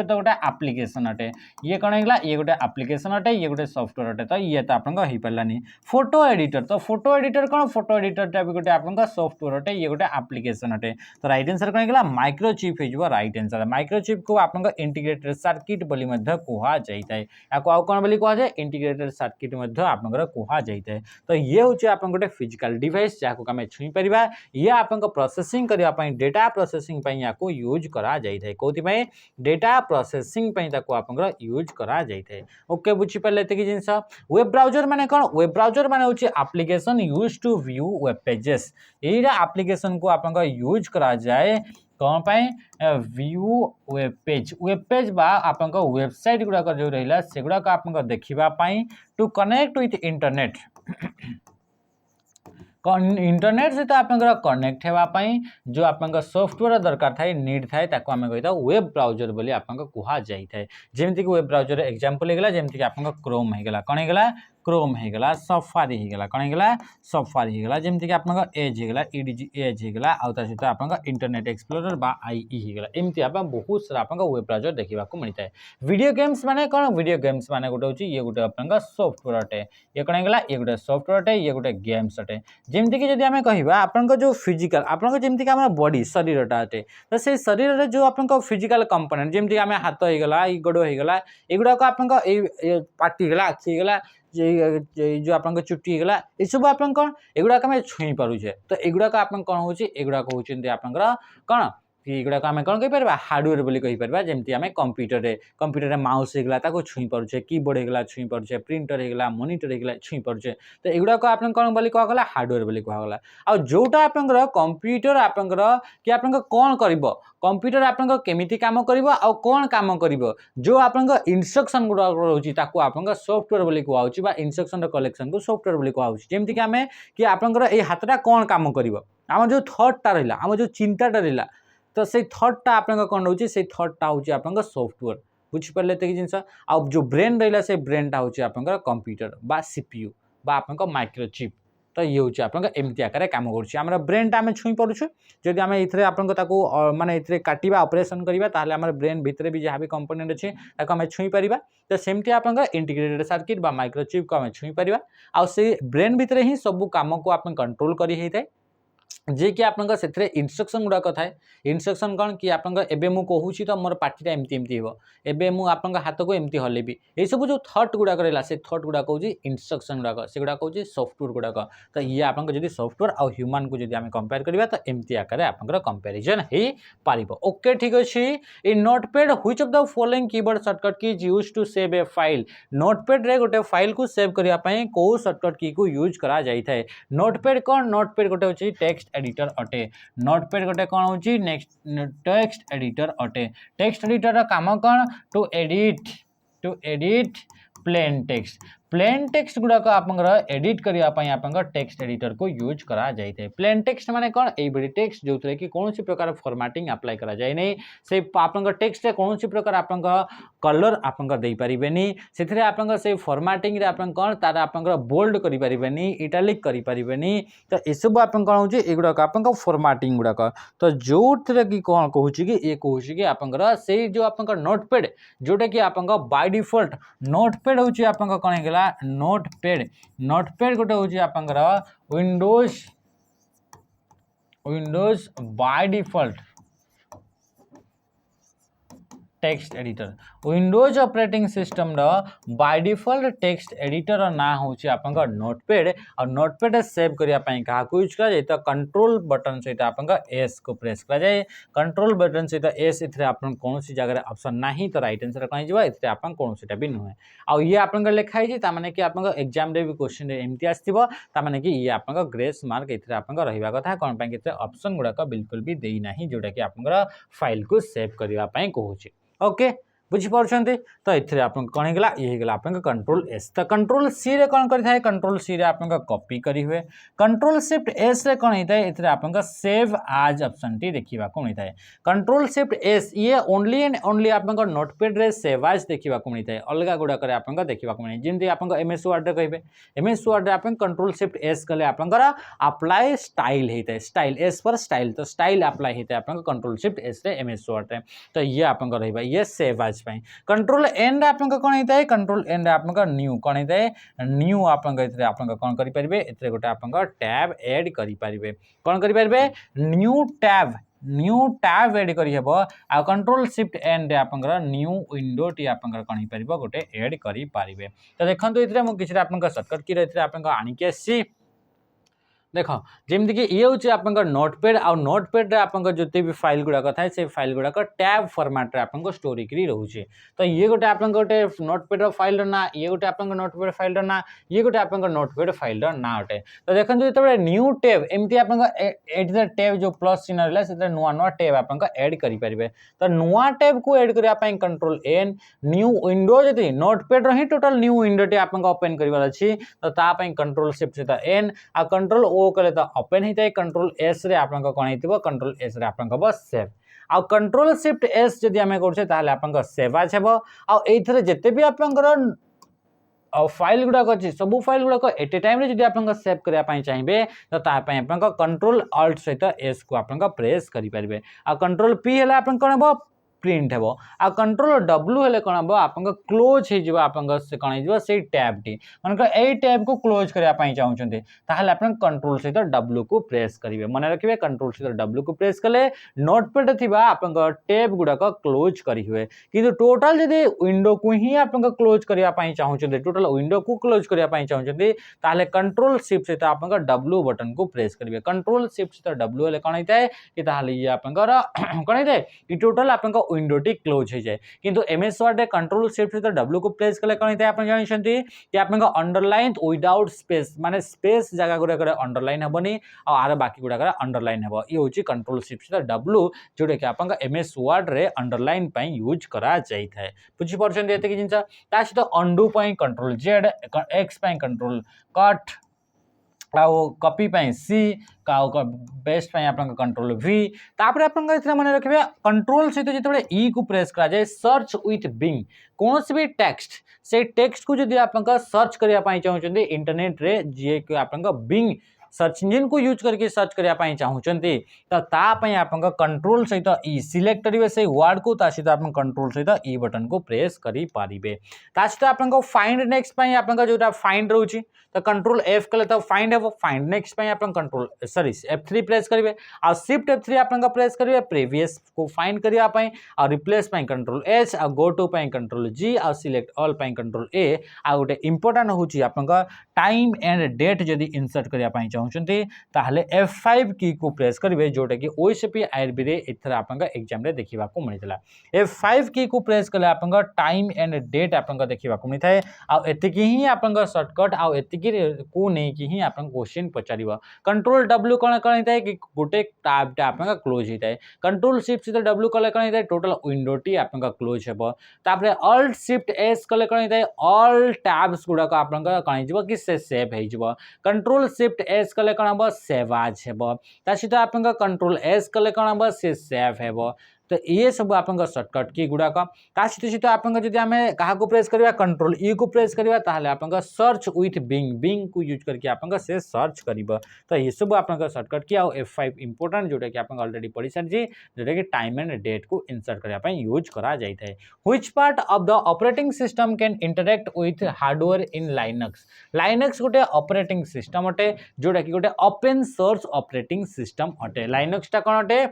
तो गोटे एप्लिकेशन अटे ये कौन है ये गोटे एप्लिकेशन अटे ये गोटे सॉफ्टवेयर अटे तो ये तो आपन हो पारानी फोटो एडिटर तो फोटो एडिटर कौन फोटो एडिटर गोटे आपन सॉफ्टवेयर अटे ये गोटे एप्लिकेशन अटे तो राइट आंसर कौन गला माइक्रोचिप हो राइट आंसर माइक्रोचिप को आपन इंटीग्रेटेड सर्किट बोली मध्य कुहा जाइताय याको आ कोन बोली कुहा जाय इंटीग्रेटेड सर्किट मध्य आपन कुहा जाइताय तो ये होचे आपन गोटे फिजिकल डिवाइस जाको हमें छुई परिबा ये आपन प्रोसेसिंग करिया पई डेटा प्रोसेसिंग पई याको यूज करा जाइताय कोथि पई डेटा प्रोसेसिंग पई ताको आपन यूज करा जाइताय ओके बुझी पले ते कि जिंस वेब ब्राउजर माने कोन वेब ब्राउजर माने होची application used to view web pages एरा एप्लिकेशन को आपन यूज करा जाए कौन पाए व्यू वेब पेज बा आपन वेबसाइट गुडा जो रहिला से गुडा को आपन देखिबा पाई to connect with internet internet सहित आप कनेक्ट होगापाई जो आप सॉफ्टवेयर दरकार थाए नीड थाए ताको आम कही वेब ब्राउजर बोली आपन कुहा जाए जमीक वेब ब्राउजर एग्जांपल होगा जमीक आप क्रोम होगा कौन होगा क्रोम होगा सफारी होगा कौन होगा सफारी होगा जमीक आप एज होगा ईडीजी एज होगा आउ सहित आप इंटरनेट एक्सप्लोरर बा आईई होगा एमती आप बहुत सारा आप वेब ब्राउजर देखा मिलता है वीडियो गेम्स माने कौन वीडियो गेम्स माने गोटे होची ये गोटे आप सॉफ्टवेयर अटे ये कौन होगा ये गोटे सॉफ्टवेयर अटे ये गोटे गेम्स अटे जमीक जब आम कह आपन जो फिजिकल आपन जमीक बॉडी शरीरटा अटे तो से शरीर जो आप फिजिकल कंपोनेंट जमीक आम हाथ होगा गोड़ होगा एगुड़ाक आप पार्टी होगा आखि होगा जो आप चुट्टी होगा ये सब आप कौन एगुड़ाक आम छुई पारुचे तो एगुड़ाक आप कौन हो एगुड़ाक होती आपंकर कौन एगुड़ाक आम कौन कहीपर हार्डवेयर बोली कहीपर जमी आम कंप्यूटर माउस होगा छुई पारुचे कीबोर्ड होगा छुई पारुचे प्रिंटर होगा मॉनिटर होगा छुई पारुचे तो एगुड़ाक आप कौन बोली कहगला हार्डवेयर बोली कहगला आ जोटा आपंकर कंप्यूटर आपंकर कि आप कौन कर कंप्यूटर आपन केमिति काम करिवो आ कौन काम करिवो जो आपन इंस्ट्रक्शन गुडा रहउची ताको आपन सॉफ्टवेयर बोली कहउची बा इंस्ट्रक्शन रो कलेक्शन को सॉफ्टवेयर बोली कहउची जेमति कि आमे कि आपन ए हातटा कौन काम करिवो हम जो थॉटटा रहिला हम जो चिंताटा रहिला तो से थॉटटा आपन कौन रहउची से थॉटटा होची आपन सॉफ्टवेयर बुझ पाले ते कि जिंस आ जो ब्रेन रहिला से ब्रेनटा होची आपन कंप्यूटर बा सीपीयू बा आपन माइक्रोचिप तो ये हूँ आप एमती आकार कम कर ब्रेनटा आम छुई पार्छे जदि आम ये माने ये काटिबा ऑपरेशन करवा ताहले आम ब्रेन भितर भी जहाँ भी कंपोनेंट अच्छे आम छुई पारिबा तो सेमती आप इंटीग्रेटेड सर्किट बा माइक्रोचिप को आम छुई पारिबा आ से ब्रेन भितर ही सब काम को आप कंट्रोल करी होता जे कि आप इंस्ट्रक्शन गुड़ाक थाए इंस्ट्रक्शन कौन कि आप मुझे तो मोर पार्टी एमती एमती हो एबे मु आपन हाथ को एमती हलेबी ये सब जो थॉट गुड़ाक रहा से थॉट गुड़ाक हूँ इंस्ट्रक्शन गुड़ाक से गुड़ाक हूँ सॉफ्टवेयर गुड़ाक तो ये आपन जो सॉफ्टवेयर आ ह्यूमन को जब कंपेयर करवा तो एमती आकार आप कंपेरिजन हो पार ओके ठीक अच्छे ये notepad which of the following keyboard shortcut key use to save a file notepad रे गोटे फाइल को सेव करने को शॉर्टकट की को यूज करा जाए नोटपैड कौन नोटपैड गोटे हूँ टेक्स्ट एडिटर अटे नोटपैड गोटे कौन हो नेक्स्ट टेक्स्ट एडिटर अटे टेक्स्ट एडिटर काम कौन टू एडिट प्लेन टेक्स्ट गुड़ाक आप एडिट करने आप टेक्स्ट एडिटर को यूज करा जाए प्लेन टेक्स्ट माने कौन ये टेक्स्ट जो कि कौन प्रकार फॉर्मेटिंग अप्लाई करा जाए नहीं से आप टेक्स्ट कौन प्रकार आप कलर आप दे पारे से आप फॉर्मेटिंग आप कौन तार आप बोल्ड करें इटालिक करें तो ये सब आप कौन हो युड़ाक आप फॉर्मेटिंग गुड़ाक तो जो कि कौन कहूँ कि ये कहूँ कि आप जो आप नोटपैड जोटा कि आप बाय डिफॉल्ट नोटपैड हूँ आप कौन होगा नोटपैड गोटे हूँ आप Windows by default text editor Windows operating system by default text editor ना हूँ आप नोटपैड और नोटपैड सेव करने क्या यूज कर तो कंट्रोल बटन सहित आप एस को प्रेस कर जाए कंट्रोल बटन सहित एस इतने आप कौन जगह ऑप्शन ना तो राइट आंसर कौन हो आप कौन सा भी नुहे आउ ये आप लिखाई ताने कि आप एग्जाम भी क्वेश्चन एमती आसने कि ये आप ग्रेस मार्क ये आप रहा कथा कौन ऑप्शन गुड़ाक बिल्कुल भी देना जोटा कि आप फाइल को सेव करने कहूँ ओके बुझीपार्टी तो ये आप कौन होगा ये होगा आप कंट्रोल एस तो कंट्रोल सी रे कौन करें कंट्रोल सी रे आप कॉपी करी हुए कंट्रोल शिफ्ट एस रे कौन होता है ये आप सेव आज ऑप्शन टी देखा मिलता है कंट्रोल शिफ्ट एस ये ओनली एंड ओनली आप नोटपैड रे सेव आज देखा मिलता है अलग गुड़ाक आप देखा मिले जमी आप एमएस वर्ड कहे एमएस वर्ड आप कंट्रोल शिफ्ट एस कले आप अप्लाई स्टाइल होता है स्टाइल एस पर स्टाइल तो स्टाइल अप्लाई होता है आप कंट्रोल शिफ्ट एस रे एमएस वर्ड तो ये आप ये सेव आज सेवाज पाई कंट्रोल एन रे आपन कोन होता है कंट्रोल एन रे आपन न्यू कोन होता है न्यू आपन इतरे आपन कोन करि परिबे इतरे गोटे आपन टैब ऐड करि परिबे कोन करि परिबे न्यू टैब ऐड करि हेबो आ कंट्रोल शिफ्ट एन रे आपन न्यू विंडो टी आपन कोन ही परिबो गोटे ऐड करि परिबे तो देखंतु इतरे मु किछ आपन शॉर्टकट की इतरे आपन आनि के सी देख जमीक ये हूँ आप नोटपैड आ नोटपैड रे आप जिते भी फाइल गुड़ाक थाए से फाइल गुड़ाक टैब फॉर्मेट रे आपको स्टोर करी रोचे तो ये गोटे आप गोटे नोटपैड फाइल ना ये गोटे आप नोटपैड फाइल ना ये गोटे आप नोटपैड फाइल ना अटे तो देखो जो न्यू टैब एमती आप टैब जो प्लस चिन्ह रहा से नुआ नुआ टैब आप ऐड करेंगे तो नुआ टैब को ऐड करने कंट्रोल एन न्यू विंडो जदि नोटपैड ही टोटल न्यू विंडो टी आप ओपन करार अच्छी तो कंट्रोल शिफ्ट सहित एन आ कंट्रोल ओ कले तो ओपन होता है कंट्रोल एस रे आपन कौन हो कंट्रोल एस रे आपन हम सेव आ कंट्रोल शिफ्ट एस जदि आम कर सेवाज हेबो आ एथरे जते भी आपन फाइल गुड़ाक अच्छी सब फाइल गुड़ाक एट ए टाइम जब आप सेव करने चाहिए तो आप कंट्रोल अल्ट सहित एस को आप प्रेस करेंगे आ कंट्रोल पी है आप कौन हम प्रिंट हे आ कंट्रोल डब्ल्यू हेले कौन हम आप क्लोज हो कौन से टैब टी मन यही टैब को क्लोज करने चाहते ताहले आप कंट्रोल सहित डब्ल्यू को प्रेस करेंगे मन रखिए कंट्रोल सहित डब्ल्यू को प्रेस कले नोटपैड थिबा आप टैब गुड़ाक क्लोज करी हुए किंतु टोटल जदि विंडो को ही आप क्लोज करने चाहते टोटल विंडो को क्लोज करने चाहते ताहले कंट्रोल शिफ्ट सहित आप डब्ल्यू बटन को प्रेस करेंगे कंट्रोल शिफ्ट सहित डब्ल्यू हेले कौन होता है कि ताहले ये आप कौन होता है कि टोटल आप विंडो टी क्लोज हो जाए किंतु एमएस वर्ड रे कंट्रोल शिफ्ट सहित डब्ल्यू को प्रेस कले कौन होता है आप जानते कि आप अंडरलाइन विदाउट स्पेस माने स्पेस जगह गुड़ाक अंडरलाइन हेबनी आर बाकी गुड़ाक अंडरलाइन हेबो ये हूँ कंट्रोल शिफ्ट सहित डब्ल्यू जोटा कि आप एमएस वर्ड रे अंडरलाइन यूज करा जाई थाए बुझी परछन एते कि जिंसा ता सहित undo control Z X control cut copy C paste control V तापर आप मन रखिए कंट्रोल सहित जो ई को प्रेस करा जाए सर्च विथ बिंग कौन भी टेक्स्ट से टेक्स्ट को जब आप सर्च करने चाहते इंटरनेट रे जी आप बिंग सर्च इंजिन को यूज करके सर्च करने चाहते तो तापाई आप कंट्रोल सहित ई सिलेक्ट करेंगे से वर्ड को सहित आप कंट्रोल सहित ई बटन को प्रेस करें सहित आप फाइंड नेक्स्ट आप जो फाइंड रोचे तो कंट्रोल एफ कले तो फाइंड हे फाइंड नेक्स्ट आप कंट्रोल सॉरी F3 प्रेस करेंगे आ शिफ्ट F3 आप प्रेस करेंगे प्रीवियस को फाइंड करने और रिप्लेस कंट्रोल एच आ गो टू कंट्रोल जी आ सिलेक्ट ऑल कंट्रोल ए आ गोटे इंपोर्टेंट हूँ आप टाइम एंड डेट जदि इंसर्ट करने चाहते ताहले F5 की को प्रेस करेंगे जोटा कि ओएसपी आईआरबी रे एथर आप एग्जाम रे देखा मिलता F5 की को प्रेस कले आप टाइम एंड डेट आप देखा मिलता है आतिक ही आप सर्टकट आतिक को नहीं ही आप क्वेश्चन पचार कंट्रोल डब्ल्यू कौन कौन होता है कि गोटे टैब आप क्लोज होता है कंट्रोल शिफ्ट सहित डब्ल्यू कले कौन होता है टोटल विंडो टी आप क्लोज हे अल्ट शिफ्ट एस कले कौन होता है ऑल टैब्स गुड़ाक आप कौन हो कि सेव हो कंट्रोल शिफ्ट एस कले कौन हम सेवाज हे सहित आप कंट्रोल एस कले कौन हम से सेव हे तो ये सब आप सर्टकट की गुड़ाक सहित आप क्या प्रेस करवा कंट्रोल ई को प्रेस करवा ताहले आप सर्च विथ बिंग को यूज करके आप से सर्च कर तो ये सब आप सर्टकट की F5 इंपोर्टेंट जोटा कि आप ऑलरेडी पढ़ी सारी जोटा कि टाइम एंड डेट को इंसर्ट करने यूज करा जाए which part of the operating system can interact with hardware in Linux गोटे ऑपरेटिंग सिस्टम अटे जोटा कि गोटे ओपन सोर्स ऑपरेटिंग सिस्टम अटे लाइनक्स टा कौन अटे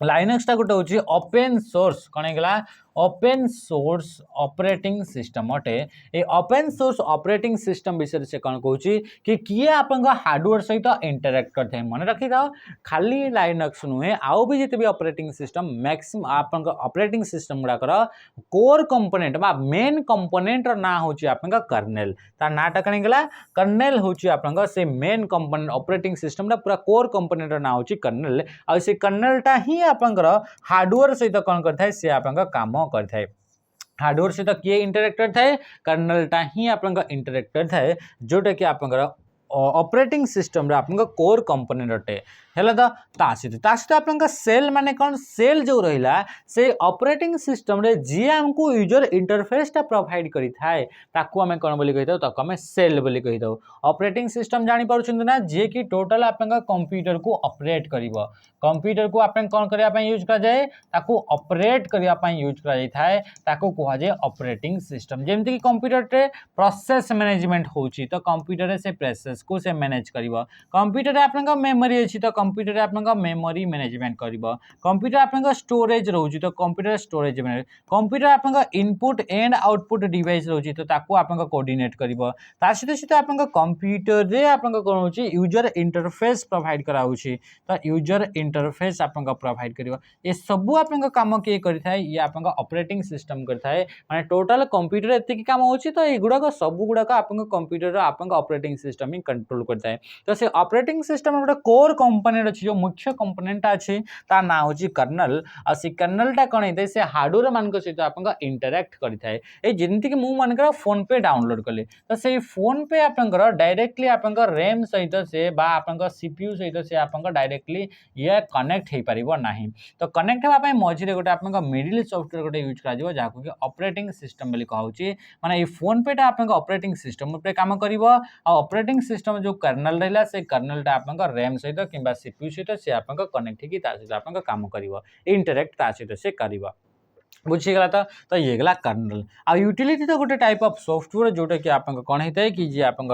लाइनक्स टा गोटे हूँ ओपन सोर्स कौन है ओपन सोर्स ऑपरेटिंग सिस्टम अटे ये ओपन सोर्स ऑपरेटिंग सिस्टम विषय से कौन कहूँ कि किए आप हार्डवेयर सहित इंटरेक्ट करते हैं मन रखी था खाली लाइनक्स नुहे आउ भी जिते भी ऑपरेटिंग सिस्टम मैक्सिमम आप ऑपरेटिंग सिस्टम गुड़ाकर कोर कंपोनेंट बा मेन कंपोनेंट ना हूँ आप कर्नेल तार नाटा कण गला कर्नेल हूँ आप से मेन कंपोनेंट ऑपरेटिंग सिस्टम पूरा कोर कंपोनेंट ना हूँ कर्नेल आ से कर्नेलटा ही आप हार्डवेयर सहित कौन करता से आप काम करता है हार्डवेयर सहित किए इंटरेक्ट करता है कर्नेलटा ही आप इंटरेक्ट करता है जोटा कि आप ऑपरेटिंग सिस्टम रे आपन कोर कंपोनेंट अटे हेला ता सहित आपन सेल माने कौन सेल जो रहिला से ऑपरेटिंग सिस्टम रे जी हमको यूजर इंटरफेस टा प्रोवाइड करी थाए ताकू हमें कौन बोली कहितो ताकू हमें सेल बोली कहितो ऑपरेटिंग सिस्टम जानि पारुछन ना जे कि टोटल आपन कंप्यूटर को ऑपरेट करिवो कंप्यूटर को आपन कौन करिया पई यूज करा जाए ताकू ऑपरेट करिया पई यूज करा जाय थाए ताकू कुहा जाय ऑपरेटिंग सिस्टम जेमति कि कंप्यूटर रे प्रोसेस मैनेजमेंट होउची तो कंप्यूटर से प्रोसेस को से मैनेज करिवो कंप्यूटर रे आपन मेमोरी अछि तो कंप्यूटर रे आपन मेमोरी मैनेजमेंट करिवो कंप्यूटर आपन स्टोरेज रहउची तो कंप्यूटर स्टोरेज मैनेज कंप्यूटर आपन इनपुट एंड आउटपुट डिवाइस रहउची तो ताकू आपन कोऑर्डिनेट करिवो ता सहित आपन कंप्यूटर रे आपन कोन होउची यूजर इंटरफेस प्रोवाइड कराउची तो यूजर इंटरफेस आपन प्रोवाइड करिवो ए सब आपन काम के करि थाए ये आपन ऑपरेटिंग सिस्टम करि थाए माने टोटल कंप्यूटर एति काम होउची तो ए गुडा सब गुडा आपन कंप्यूटर रो आपन ऑपरेटिंग सिस्टम ही कंट्रोल करता है तो से ऑपरेटिंग सिस्टम गोटे कोर कंपोनेंट अच्छी जो मुख्य कंपोनेंट अच्छी ता ना होची कर्नल आ सी कर्नल टा कोन हेते से हार्डवेयर मान को सहित आपन इंटरैक्ट करि थाए ए जेंति कि मु मान कर फोन पे डाउनलोड करले तो से फोन पे आपन डायरेक्टली आपन रैम सहित से बा आपन सीपीयू सहित से आपन डायरेक्टली ये कनेक्ट हे परिबो नाही तो कनेक्ट हेबा पय मझिरे गोटे आपन मिडिल सॉफ्टवेयर गोटे यूज करा जिवो जाको कि ऑपरेटिंग सिस्टम बोली कहउची माने ए फोन पे टा आपन ऑपरेटिंग सिस्टम पे काम करिवो आ ऑपरेटिंग सिस्टम जो कर्नल रहला से कर्नल टा आपन रैम सहित किबा सीपीयू सहित से आपन कनेक्ट की ता सहित आपन काम करिवो इंटरैक्ट ता सहित से करिवो बुझीगला तो ये गला कर्नल आ यूटिलिटी तो गोटे टाइप ऑफ सॉफ्टवेयर जोटा कि आपन कोन हेतै कि जे आपन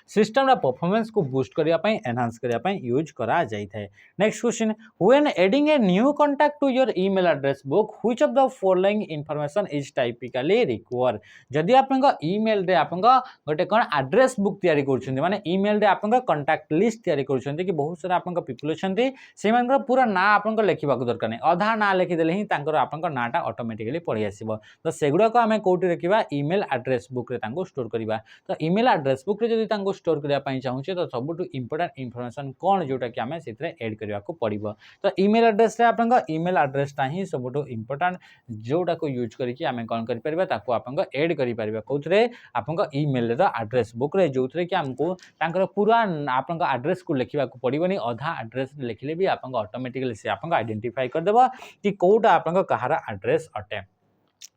सिस्टम रा परफॉर्मेंस को बूस्ट करिया पई एनहांस करिया पई यूज करा जाय थाए next question when adding a new contact to your email address book which of the following information is typically require जदी आपन ईमेल रे आपन गोटे कोन एड्रेस बुक तयारी करछन माने ईमेल रे आपन कांटेक्ट लिस्ट तयारी करछन कि बहुत सारा आपन पीपल छथि से मान पूरा ना आपन लेखिबा को दरकार नै आधा ना लेखि देले ही तांकर आपन नाटा ऑटोमेटिकली पड़ी आसीबो तो सेगुडा को हमें कोठी रखिबा ईमेल एड्रेस बुक रे तांको स्टोर करिबा तो ईमेल एड्रेस बुक रे जदी तांको स्टोर करिया पई चाहूचे तो सबुटु इंपोर्टेंट इंफॉर्मेशन कोन जोटा कि हमें सिथरे ऐड करिया को पड़िबो तो ईमेल एड्रेस रे आपन ईमेल एड्रेस ता ही सबुटु इंपोर्टेंट जोटा को यूज करी कि हमें कोन करि परबा ताको आपन ऐड करि परबा कोथरे आपन ईमेल रे एड्रेस बुक रे जोथरे कि हमको तांकर पूरा आपन एड्रेस को लिखिबा को पड़िबोनी आधा एड्रेस लिखले भी आपन ऑटोमेटिकली से आपन आइडेंटिफाई कर देबो कि कोटा आपन कहारा एड्रेस अटे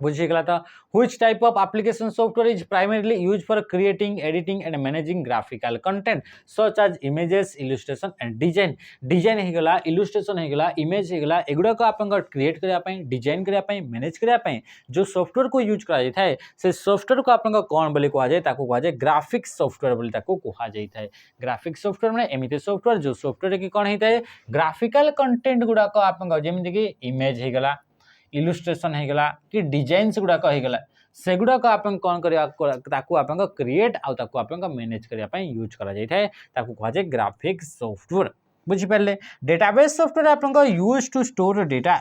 बुझीगला तो which type of application software is primarily use for creating editing and managing graphical content such as images illustration and design design हे गला इलस्ट्रेशन हे गला इमेज हे गला एगुडा को आपन क्रिएट करिया पई डिजाइन करिया पई मैनेज करिया पई जो सॉफ्टवेयर को यूज करा जाय थाए से सॉफ्टवेयर को आपन कोन बोली कहा जाय ताको कहा जाय ग्राफिक्स सॉफ्टवेयर बोली ताको कहा जाय थाए ग्राफिक्स सॉफ्टवेयर माने एमिति सॉफ्टवेयर जो सॉफ्टवेयर की कोन हे थाए ग्राफिकल कंटेंट गुडा को आपन जेमिति कि इमेज हे गला इलस्ट्रेशन हे गला कि डिजाइन्स गुडा को हे गला सेगुडा को आपन कोन करिया ताकू आपन क्रिएट आ ताकू आपन मैनेज करिया पई यूज करा जाय थाए ताकू कहा जाय ग्राफिक्स सॉफ्टवेयर बुझी पाले डेटाबेस सॉफ्टवेयर आपन use to store data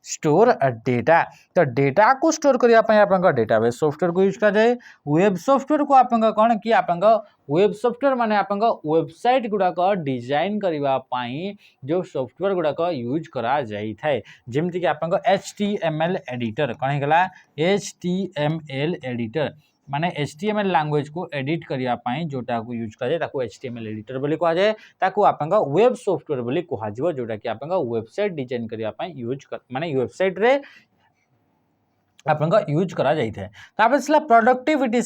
store data तो डेटा को स्टोर करिया पई आपन डेटाबेस सॉफ्टवेयर को यूज करा जाय वेब सॉफ्टवेयर को आपन कोन कि आपन वेब सॉफ्टवेयर माने आपन वेबसाइट गुडा को डिजाइन करिवा पई जो सॉफ्टवेयर गुडा को यूज करा जाय थाए जेमति कि आपन HTML एडिटर कोन हेगला HTML एडिटर माने HTML लैंग्वेज को एडिट करिया पई जोटा को यूज करा जाय ताको HTML एडिटर बोली कहा जाय ताको आपन वेब सॉफ्टवेयर बोली कहा जिवो जोटा कि आपन वेबसाइट डिजाइन करिया पई यूज माने वेबसाइट रे आपन यूज करा जाय थाए तापर सला प्रोडक्टिविटी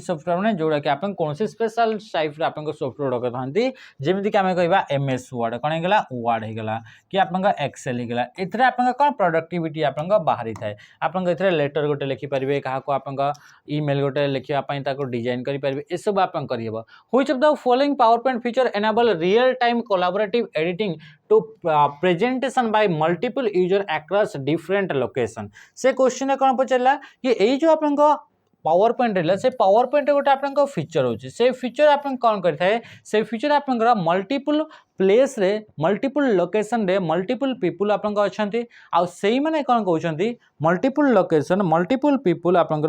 सॉफ्टवेयर माने जोड़ा कि आपन कोनसे स्पेशल टाइप रे आपन सॉफ्टवेयर डक थांती जेमिति कि हमें कहबा MS वर्ड कोन हेगला वर्ड हेगला कि आपन एक्सेल हेगला एथरे आपन कोन प्रोडक्टिविटी आपन बाहरी थाए आपन एथरे लेटर गोटे लिखि परिबे काहा को आपन ईमेल गोटे लिखिया पई ताको डिजाइन करि परिबे ए सब आपन करियबो which of the following power point feature enable real time collaborative editing to presentation by multiple user across different location से क्वेश्चन कौन पचारा कि यही जो आपन पावर पॉइंट रहा से पावर पॉइंट गोटे आपन फीचर होची से फीचर आपन कौन करथाय से फीचर आपन मल्टीपल प्लेस रे मल्टीपल लोकेशन रे मल्टीपल पीपल आपन अछंती आ सेही माने कौन कहउछंती मल्टीपल लोकेशन मल्टीपल पीपल आपन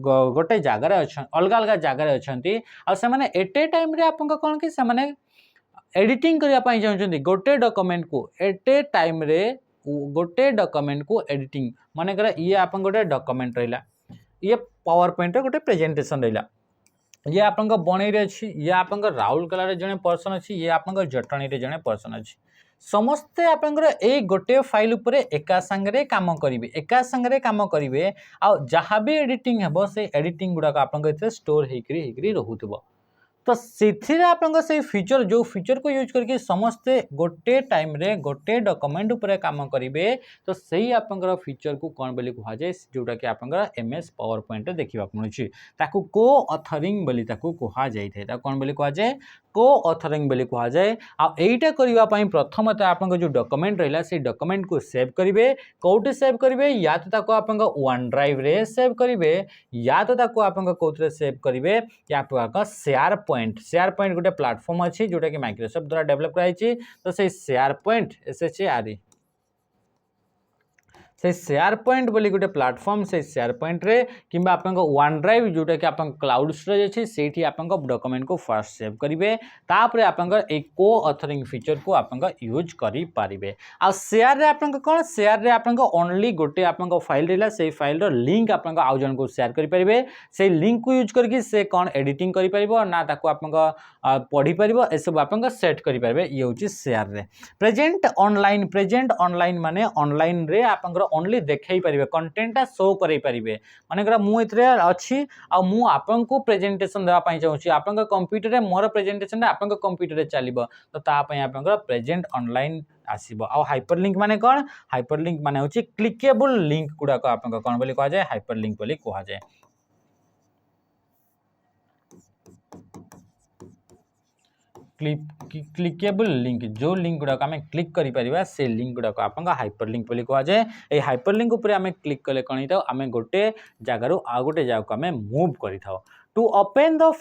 गोटे जगह रे अछन अलग अलग जगह रे अछंती आ से माने एट ए टाइम रे आपन कौन कि से माने एडिटिंग करिया पई चाहउछंती गोटे डॉक्यूमेंट को एट ए टाइम रे गोटे डॉक्यूमेंट को एडिटिंग माने करे ये आपन गोटे डॉक्यूमेंट रहिला ये पावर पॉइंट रे गोटे प्रेजेंटेशन रहिला ये आपंक बणई अच्छी ये आपंक राउरकेला जड़े पर्सन अच्छी ये आपंक जटणी जड़े पर्सन अच्छी समस्ते आपंकर ए गोटे फाइल उपरे एका संगरे काम करेंगे एका संगरे काम करेंगे आ जहाँ भी एडिटिंग हे से एडिटिंग गुड़ाक आप स्टोर होकर रोथुब तो से आपन से फीचर जो फीचर को यूज करके समस्ते गोटे टाइम रे गोटे डॉक्यूमेंट उपरे काम करेंगे तो सही आपंकर फीचर को कौन बोली कहा जाए जोटा कि आपंकर एमएस पावर पॉइंट देखा मिलूँ ताकू को ऑथरिंग बोली ताकू कहा जाए कौन बोली कहा जाए को ऑथरिंग बोली कहा जाए आईटा करने प्रथम तो आप जो डॉक्यूमेंट रहा से डॉक्यूमेंट को सेव करेंगे कौटे सेव करेंगे या तो आप वन ड्राइव रे सेव करेंगे या तो आप कौन सेव करेंगे या आप शेयर पॉइंट गोटे प्लेटफॉर्म अच्छी जोटा कि माइक्रोसॉफ्ट द्वारा डेवलप कराई तो से शेयर पॉइंट SHARE से शेयर पॉइंट बोली गोटे प्लेटफॉर्म से शेयर पॉइंट रे किंबा आपन वन ड्राइव जोटा कि आपन क्लाउड स्टोरेज अच्छी से आपन डॉक्यूमेंट को फर्स्ट सेव करेंगे तापर आपन एक को ऑथरिंग फीचर को आपन यूज करि पारिबे आ शेयर रे आपन कोन शेयर रे आपन ओनली गोटे आपन फाइल रहला से फाइल रो लिंक आपन आउ जन को शेयर करि परिबे से लिंक को यूज करके से कोन एडिटिंग करि परिबो ना ताको आपन पढ़ी परिबो ए सब आपन सेट करि परिबे ये होची शेयर रे प्रेजेंट ऑनलाइन माने ऑनलाइन रे आपन ओनली देखई पारिबे कंटेंटा शो करई पारिबे मानेकरा मु इतरे अछि आ मु आपन को प्रेजेंटेशन देवा पई चाहूची आपन कंप्यूटर रे मोर प्रेजेंटेशन रे आपन कंप्यूटर रे चलिबो तो ता पई आपन प्रेजेंट ऑनलाइन आसीबो आ हाइपरलिंक माने कोन हाइपरलिंक माने होची क्लिकेबल लिंक गुडा को आपन कोन बोली कहा जाय हाइपरलिंक बोली कहा जाय क्लिकेबल लिंक जो लिंक गुड़ाक आम क्लिक करें से लिंक गुड़ाक आप हाइपरलिंक बोली कहा जाए ये हाइपरलिंक उपर आम क्लिक कले कौन होता आम गोटे जगार आउ गोटे जगह आम मूव कर to open the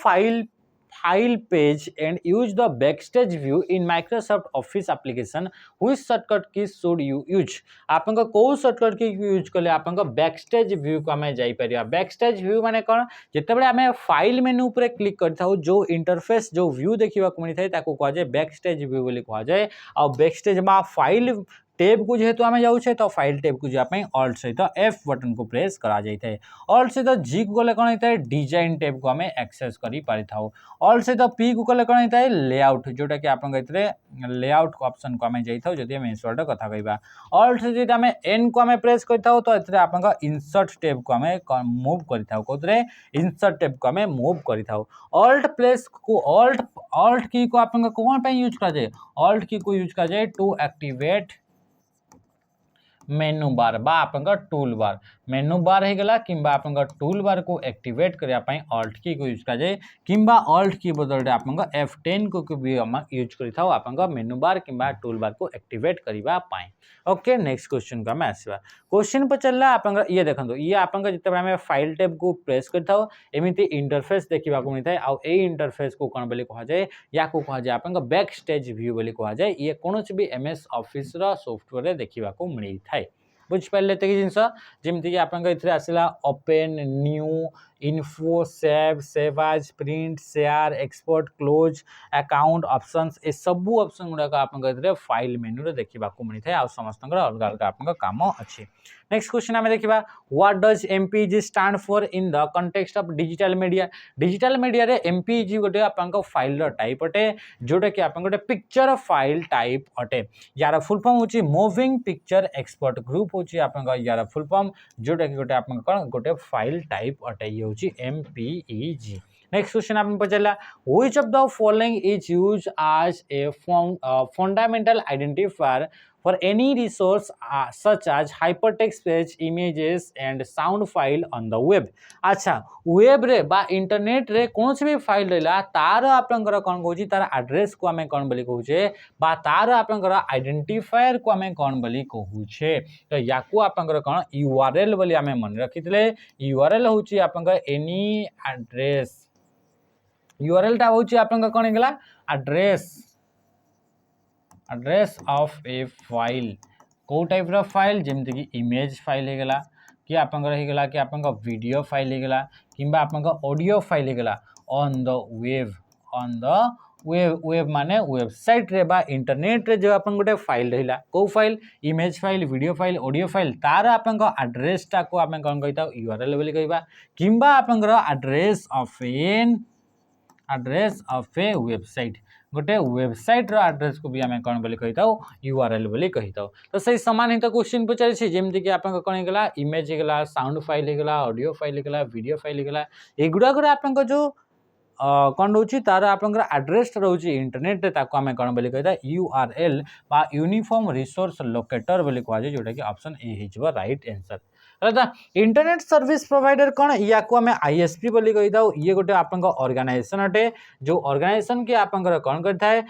file page and use the backstage view in Microsoft Office application which shortcut key should you use आपन को शॉर्टकट की यूज कले आपन बैकस्टेज व्यू को आम जापर बैकस्टेज व्यू माने कौन जिते आम फाइल मेनू पर क्लिक कर जो इंटरफेस जो व्यू देखा मिलता है कह जाए बैकस्टेज व्यू बोली कह जाए आ बैकस्टेज फाइल टैब को जेहेतु आम जाऊे तो फाइल टैब को जावाई ऑल्ट सहित F बटन को प्रेस करा जाए ऑल्ट सहित G को गले कौन होता है डिजाइन टैब को आम एक्सेस कर ऑल्ट सहित P को गले कौन होता है लेआउट जोटा कि आप लेआउट ऑप्शन को आम जाइए जदि आम इंसर्ट कथा कहवा ऑल्ट सहित आम N को आम प्रेस करता तो ये आप इंसर्ट टैब को आम मूव कर इंसर्ट टैब को आम मूव कर ऑल्ट प्लेस को ऑल्ट की को आप कौन यूज कर जाए ऑल्ट की को यूज कर जाए टू एक्टिवेट मेनू बार बा आपनका टूल बार मेनू बार हो गला किंबा आपनका टूल बार को एक्टिवेट करया पई ऑल्ट की को यूज कर जाए किंबा ऑल्ट की बदल आपनका F10 को भी हम यूज करि थाओ आपनका मेनू बार किंबा टूल बार को एक्टिवेट करिबा पई ओके नेक्स्ट क्वेश्चन का मैं आसीबा क्वेश्चन पचला आपनका ये देखंतो ये आपनका जिते हम फाइल टैब को प्रेस करथाओ एमिति इंटरफेस देखिबा को मिलता है आ ए इंटरफेस को कोन बोली कहा जाए या को कहा जाए आपनका बैक स्टेज व्यू बोली कहा जाए ये कोनोसी भी MS ऑफिस रा सॉफ्टवेयर रे देखिबा को मिली थाए बुझिपारे ये जिनस जमीक आप आसला open new info save as print share export close account options ए सबू ऑप्शन गुड़ाक आप फाइल मेनू रे देखा मिलता है आ समस्त अलग अलग आप काम अच्छी नेक्स्ट क्वेश्चन आम देखा what does MPEG stand for in the context of digital media रे MPEG गोटे आप फाइल टाइप अटे जोटा कि आप गोटे पिक्चर फाइल टाइप अटे यार फुल फॉर्म होची मूविंग पिक्चर एक्सपोर्ट ग्रुप होची आप यार फुल फॉर्म जोटा कि गोटे आप गोटे फाइल टाइप अटे ये होची MPEG नेक्स्ट क्वेश्चन आप पचारा which of the following is used as a fundamental identifier for any resource such as hypertext page images and sound file on the web अच्छा वेब रे बा इंटरनेट रे कौन सी भी फाइल रहला तार आपनकर कौन कहूची तार एड्रेस को हमें कौन बोली कहूचे बा तार आपनकर आइडेंटिफायर को हमें कौन बोली कहूचे तो याकू आपनकर कौन URL बोली हमें मन रखितले URL होची आपनकर एनी एड्रेस URL टा होची आपनकर कौन हेगला एड्रेस ऑफ ए फाइल कौ टाइप रो फाइल जमती कि इमेज फाइल होगला कि आपनकर होगला कि आपनकर वीडियो फाइल होगला किंबा आपनकर ऑडियो फाइल होगला ऑन द वेब माने वेबसाइट रे बा इंटरनेट रे जो आपन गोटे फाइल रहिला को file image file video file audio file तार आपनकर एड्रेस टा को आपन कोन कहिता URL बोली कहबा किंबा आपनकर address of an address of A website गोटे वेबसाइट रो एड्रेस को भी आम कौन बोली कही थाउ URL बोली कही थाउ। तो सही सामान ही तो क्वेश्चन पचारि जमीक आप कौन होगा इमेज होगा साउंड फाइल होगा ऑडियो फाइल होगा वीडियो फाइल होगा एगुड़ाक आप जो कौन रोचे तार आप एड्रेस रोचे इंटरनेट आम कौन बोली कही URL बा यूनिफॉर्म रिसोर्स लोकेटर बोली कहुए जोटा कि ऑप्शन ए हो right answer. Internet service provider कौन या आम ISP बोली कही था ये गोटे आप ऑर्गेनाइजेशन अटे जो ऑर्गेनाइजेशन की आप कौन करता है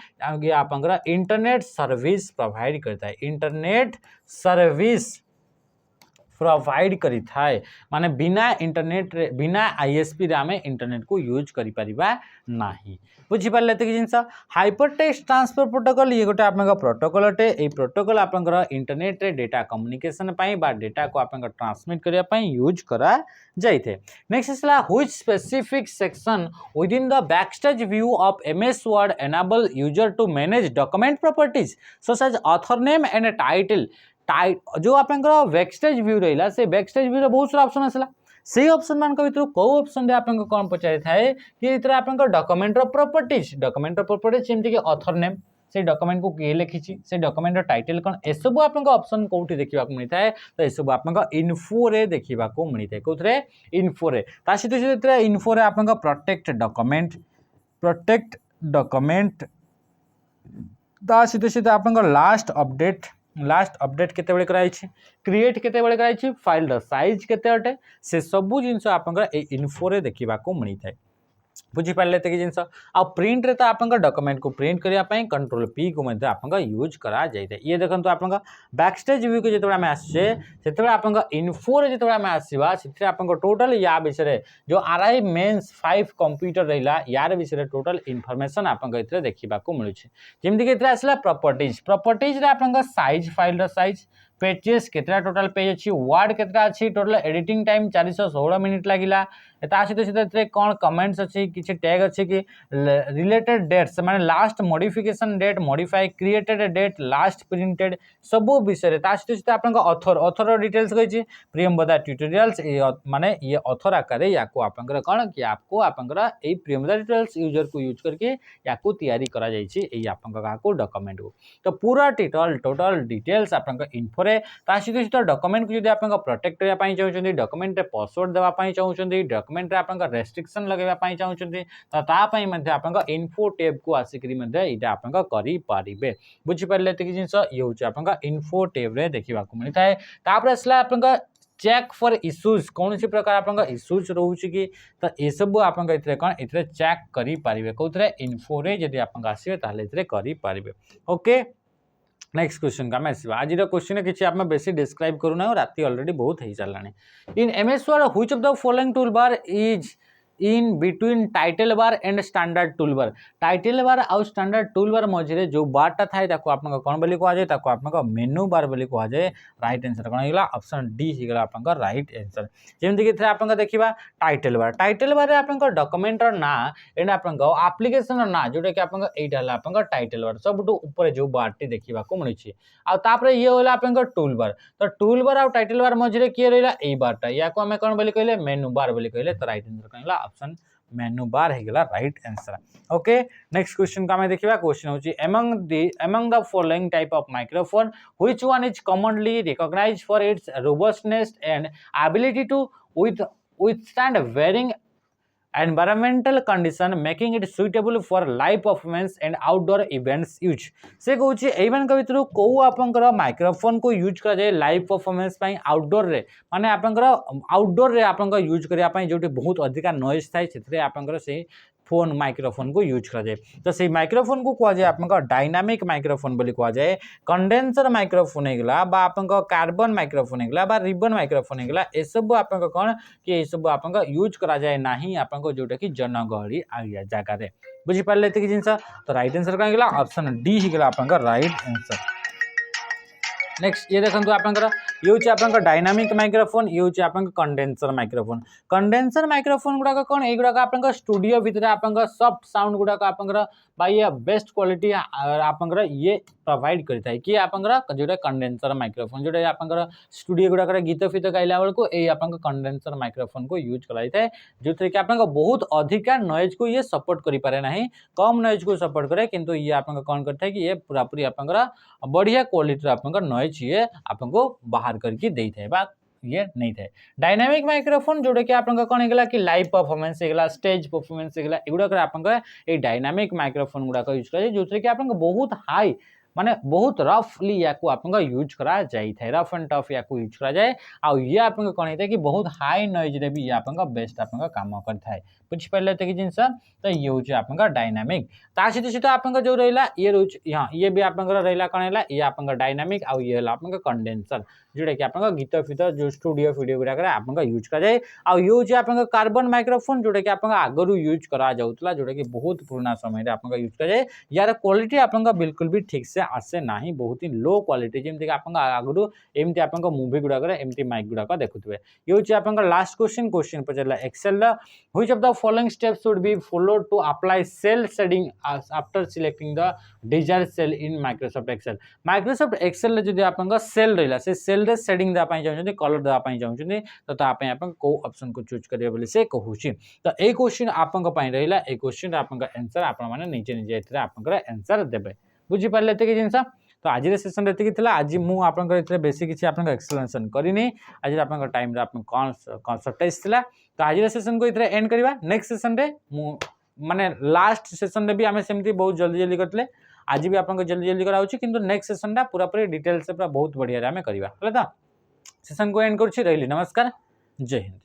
आप इंटरनेट सर्विस प्रोवाइड करता है इंटरनेट सर्विस प्रोवाइड करी थाए माने बिना इंटरनेट रे बिना ISP रे आमे इंटरनेट को यूज करि परिबा नाही बुझी पाले त जिंस हाइपर टेक्स्ट ट्रांसफर प्रोटोकॉल ये गोटे आपन प्रोटोकॉल अटे ए प्रोटोकॉल आपन इंटरनेट रे डेटा कम्युनिकेशन पई बा डेटा को आपन ट्रांसमिट करिया पई यूज करा जाइथे। नेक्स्ट इसला which specific section with in the backstage view of MS word enable user to manage document properties such as author name and title जो आप बैकस्टेज व्यू रहा से बैकस्टेज व्यू बहुत सारा ऑप्शन आसला से ऑप्शन मान भर कौ ऑप्शन रे आपन कौन पचारि थाए कि इतरा आपन डॉक्यूमेंट प्रॉपर्टीज जमती कि ऑथर नेम से डॉक्यूमेंट को किए लिखी से डॉक्यूमेंट टाइटल कौन एसबू आप ऑप्शन कौटी देखा मिलता है तो यह आप इन्फो रे देखा मिलता है कौन इन्फो रे सहित इन्फो रे आप प्रोटेक्ट डॉक्यूमेंट सहित आप लास्ट अपडेट केते कराई क्रिएट केते कराई फाइल साइज केते अटे से सबू जिनस आप इन्फो रे देखा मिलता है बुझीपारे कि जिनस आ प्रिंट रे तो आप डॉक्यूमेंट को प्रिंट करने कंट्रोल P को आप यूज करा जाए ये देखो आप बैकस्टेज व्यू को जो आम आसे आप इन्फो रे जो आम आसवा से आप टोटल या विषय जो RI मेन्स 5 कंप्यूटर रहा यार विषय टोटल इनफॉरमेशन आप देखा मिलूँ जमीक आसला प्रॉपर्टीज आप साइज फाइल साइज पेजेस केतरा टोटल पेज अच्छी वर्ड केतरा अच्छी टोटल एडिटिंग टाइम 416 मिनिट लगिला सहित कौन कमेंट्स अच्छी किसी टैग अच्छी कि रिलेटेड डेट्स माने last modification date modify created date last printed सबू विषय सहित आप ऑथर डिटेल्स कही प्रियंवदा ट्यूटोरियल्स माने ये ऑथर आकार या कौन कि आपको आप प्रियंवदा ट्यूटोरियल्स यूजर को यूज करके या तैयारी करा जाइए आपको डॉक्यूमेंट को तो पूरा टोटल डिटेल्स आप इन्फो सहित डॉक्यूमेंट को आप प्रोटेक्ट करने चाहते डॉक्यूमेंट पासवर्ड देवाई चाहते डॉक्यूमेंट आप रेस्ट्रिक्शन लगाई चाहते तो आप इन्फो टैब को आसिक आप करें बुझीपारे कि जिन ये हूँ आप इन्फो टैब रे देखा मिलता है आसला आप चेक फॉर इश्यूज कौन सी प्रकार आप इश्यूज रोचे कि तो ये सब आप कौन ये चेक करें कौन इन्फो रे जब आप आसवे करें ओके। नेक्स्ट क्वेश्चन का आसवा आज क्वेश्चन किसी आप बेसी डिस्क्राइब करूना राति ऑलरेडी बहुत हो सारा इन MS word which of the following tool bar is in between title bar and standard tool bar title bar आउ स्टैंडर्ड टूल बार मझे जो बारटा थाए आप कौन बोली कहुए आप मेनू बार बोली कहुए राइट आंसर कौन होगा ऑप्शन डी होगा आप राइट आंसर जमीक आप देखा टाइटल बार आप डॉक्यूमेंट ना एंड आप एप्लिकेशन ना जोटा कि आप टाइटल बार सब ऊपर जो बारटी देखा मिली आपर ये होला आप टूल बार तो टूल बार आउ टाइटल बार मझे किए रहा यही बारटा या आम कौन बोली कहले मेनू बार बोली कहले तो राइट आंसर कौन ऑप्शन मेनू बार होगा right answer okay. Next question का देखा क्वेश्चन होची among the following type of microphone which one is commonly recognized for its robustness and ability to withstand varying environmental condition making it suitable for live performance and outdoor events use से कहूँ एमान भर कौ आपंकर microphone को use करा जाए live performance outdoor रे माने आपंकर आउटडोर रे आपंकर यूज करने जो बहुत अधिका नॉइज थाए से आपंकर से फोन माइक्रोफोन को यूज करा जाए तो से माइक्रोफोन को कहुए आप डायनामिक माइक्रोफोन बोली कहुए कंडेनसर माइक्रोफोन होगा आप कार्बन माइक्रोफोन होगा बा रिबन माइक्रोफोन होगा ये सब आप कौन कि ये सब आप यूज करा जाए ना आप जोटा कि जनगहली जगह बुझीपारे कि जिन तो राइट आंसर कौन होगा ऑप्शन डी होगा आप राइट आंसर नेक्स्ट ये देखो आपंकर ये हूँ आपंकर डायनामिक माइक्रोफोन ये हूँ आपंकर कंडेंसर माइक्रोफोन कंडेंसर माइक्रोफोन गुड़ाक कौन युड़ाक आपंकर स्टूडियो भितर आपंकर सॉफ्ट साउंड गुड़ाक आपंकर बाय बेस्ट क्वालिटी आपंकर ये प्रोवाइड करता है कि आपंकर जोटा कंडेंसर माइक्रोफोन जोटा आपंकर स्टूडियो गुड़ाक गीत फित गाइला बेलू ये आपंकर कंडेंसर माइक्रोफोन को यूज कराई जो थे कि आपंकर बहुत अधिका नॉइज को ये सपोर्ट करि पारे नहीं कम नॉइज को सपोर्ट करे किंतु ये आपंकर कौन करता है कि ये पूरा पूरी आपंकर बढ़िया क्वालिटी आपंकर नॉइज ये आपको बाहर करके देता है बा ये नहीं थे डायनामिक माइक्रोफोन जोटा कि आपन कौन होगा कि लाइव परफॉर्मेंस होगा स्टेज परफॉर्मेंस होगा एगुड़ाक आपन ये डायनामिक माइक्रोफोन गुड़ाक यूज करे जो कि आपन बहुत हाई माने बहुत रफली या आपन यूज करा जाए रफ एंड टफ या यूज करा जाए आ ये आपन कौन होता है कि बहुत हाई नॉइज रे भी ये आपन बेस्ट आपन काम करता है बुझिपारे तो जिनस तो ये हूँ आपन डायनामिक ता सहित सहित आपन जो रहा ये रोच हाँ ये भी आपन रहा कौन है ये आपन डायनामिक आउ ये आपन कंडेंसर जोटा कि आपन गीत फित जो स्टूडियो वीडियो गुड़ाक आपन यूज कराए आउ ये हूँ आपन कार्बन माइक्रोफोन जोटा कि आपन आगु यूज करा जाउतला जोटा कि बहुत पुराना समय आपन यूज कराए यार क्वालिटी आपन बिल्कुल भी ठीक से आसे ना बहुत ही लो क्वालिटी जमी आप आगु एमती आप मूवी गुड़ाक एमती माइक गुड़ाक देखुए ये हूँ आप लास्ट क्वेश्चन पचारा Excel which of the following steps should be followed to apply cell shading after selecting the desired cell in Microsoft Excel जो आप सेल रहा से सेल रे शेडिंग देवाई चाहते कलर देवाई चाहते तो ताप आप कौ ऑप्शन को चूज करेंगे से कहूँ तो ये क्वेश्चन आपण रहा ये क्वेश्चन आप आंसर आपने निजे निजे आप आंसर देवे बुझीपारे ये जिनस तो आज सेसन ये आज मुझे बेसी किसी आप एक्सप्लेनेशन करनी आज आप टाइम कौन सर्टेज थी तो आज सेसन को ये एंड करवा नेक्स्ट सेसन में माने लास्ट सेसन में भी आम सेमती बहुत जल्दी जल्दी करते आज भी आपको जल्दी जल्दी कराऊँ किंतु नेक्स्ट सेसन पूरा पूरी डिटेल्स पूरा बहुत बढ़िया आम करवा तो सेसन को एंड कर रही नमस्कार जय हिंद।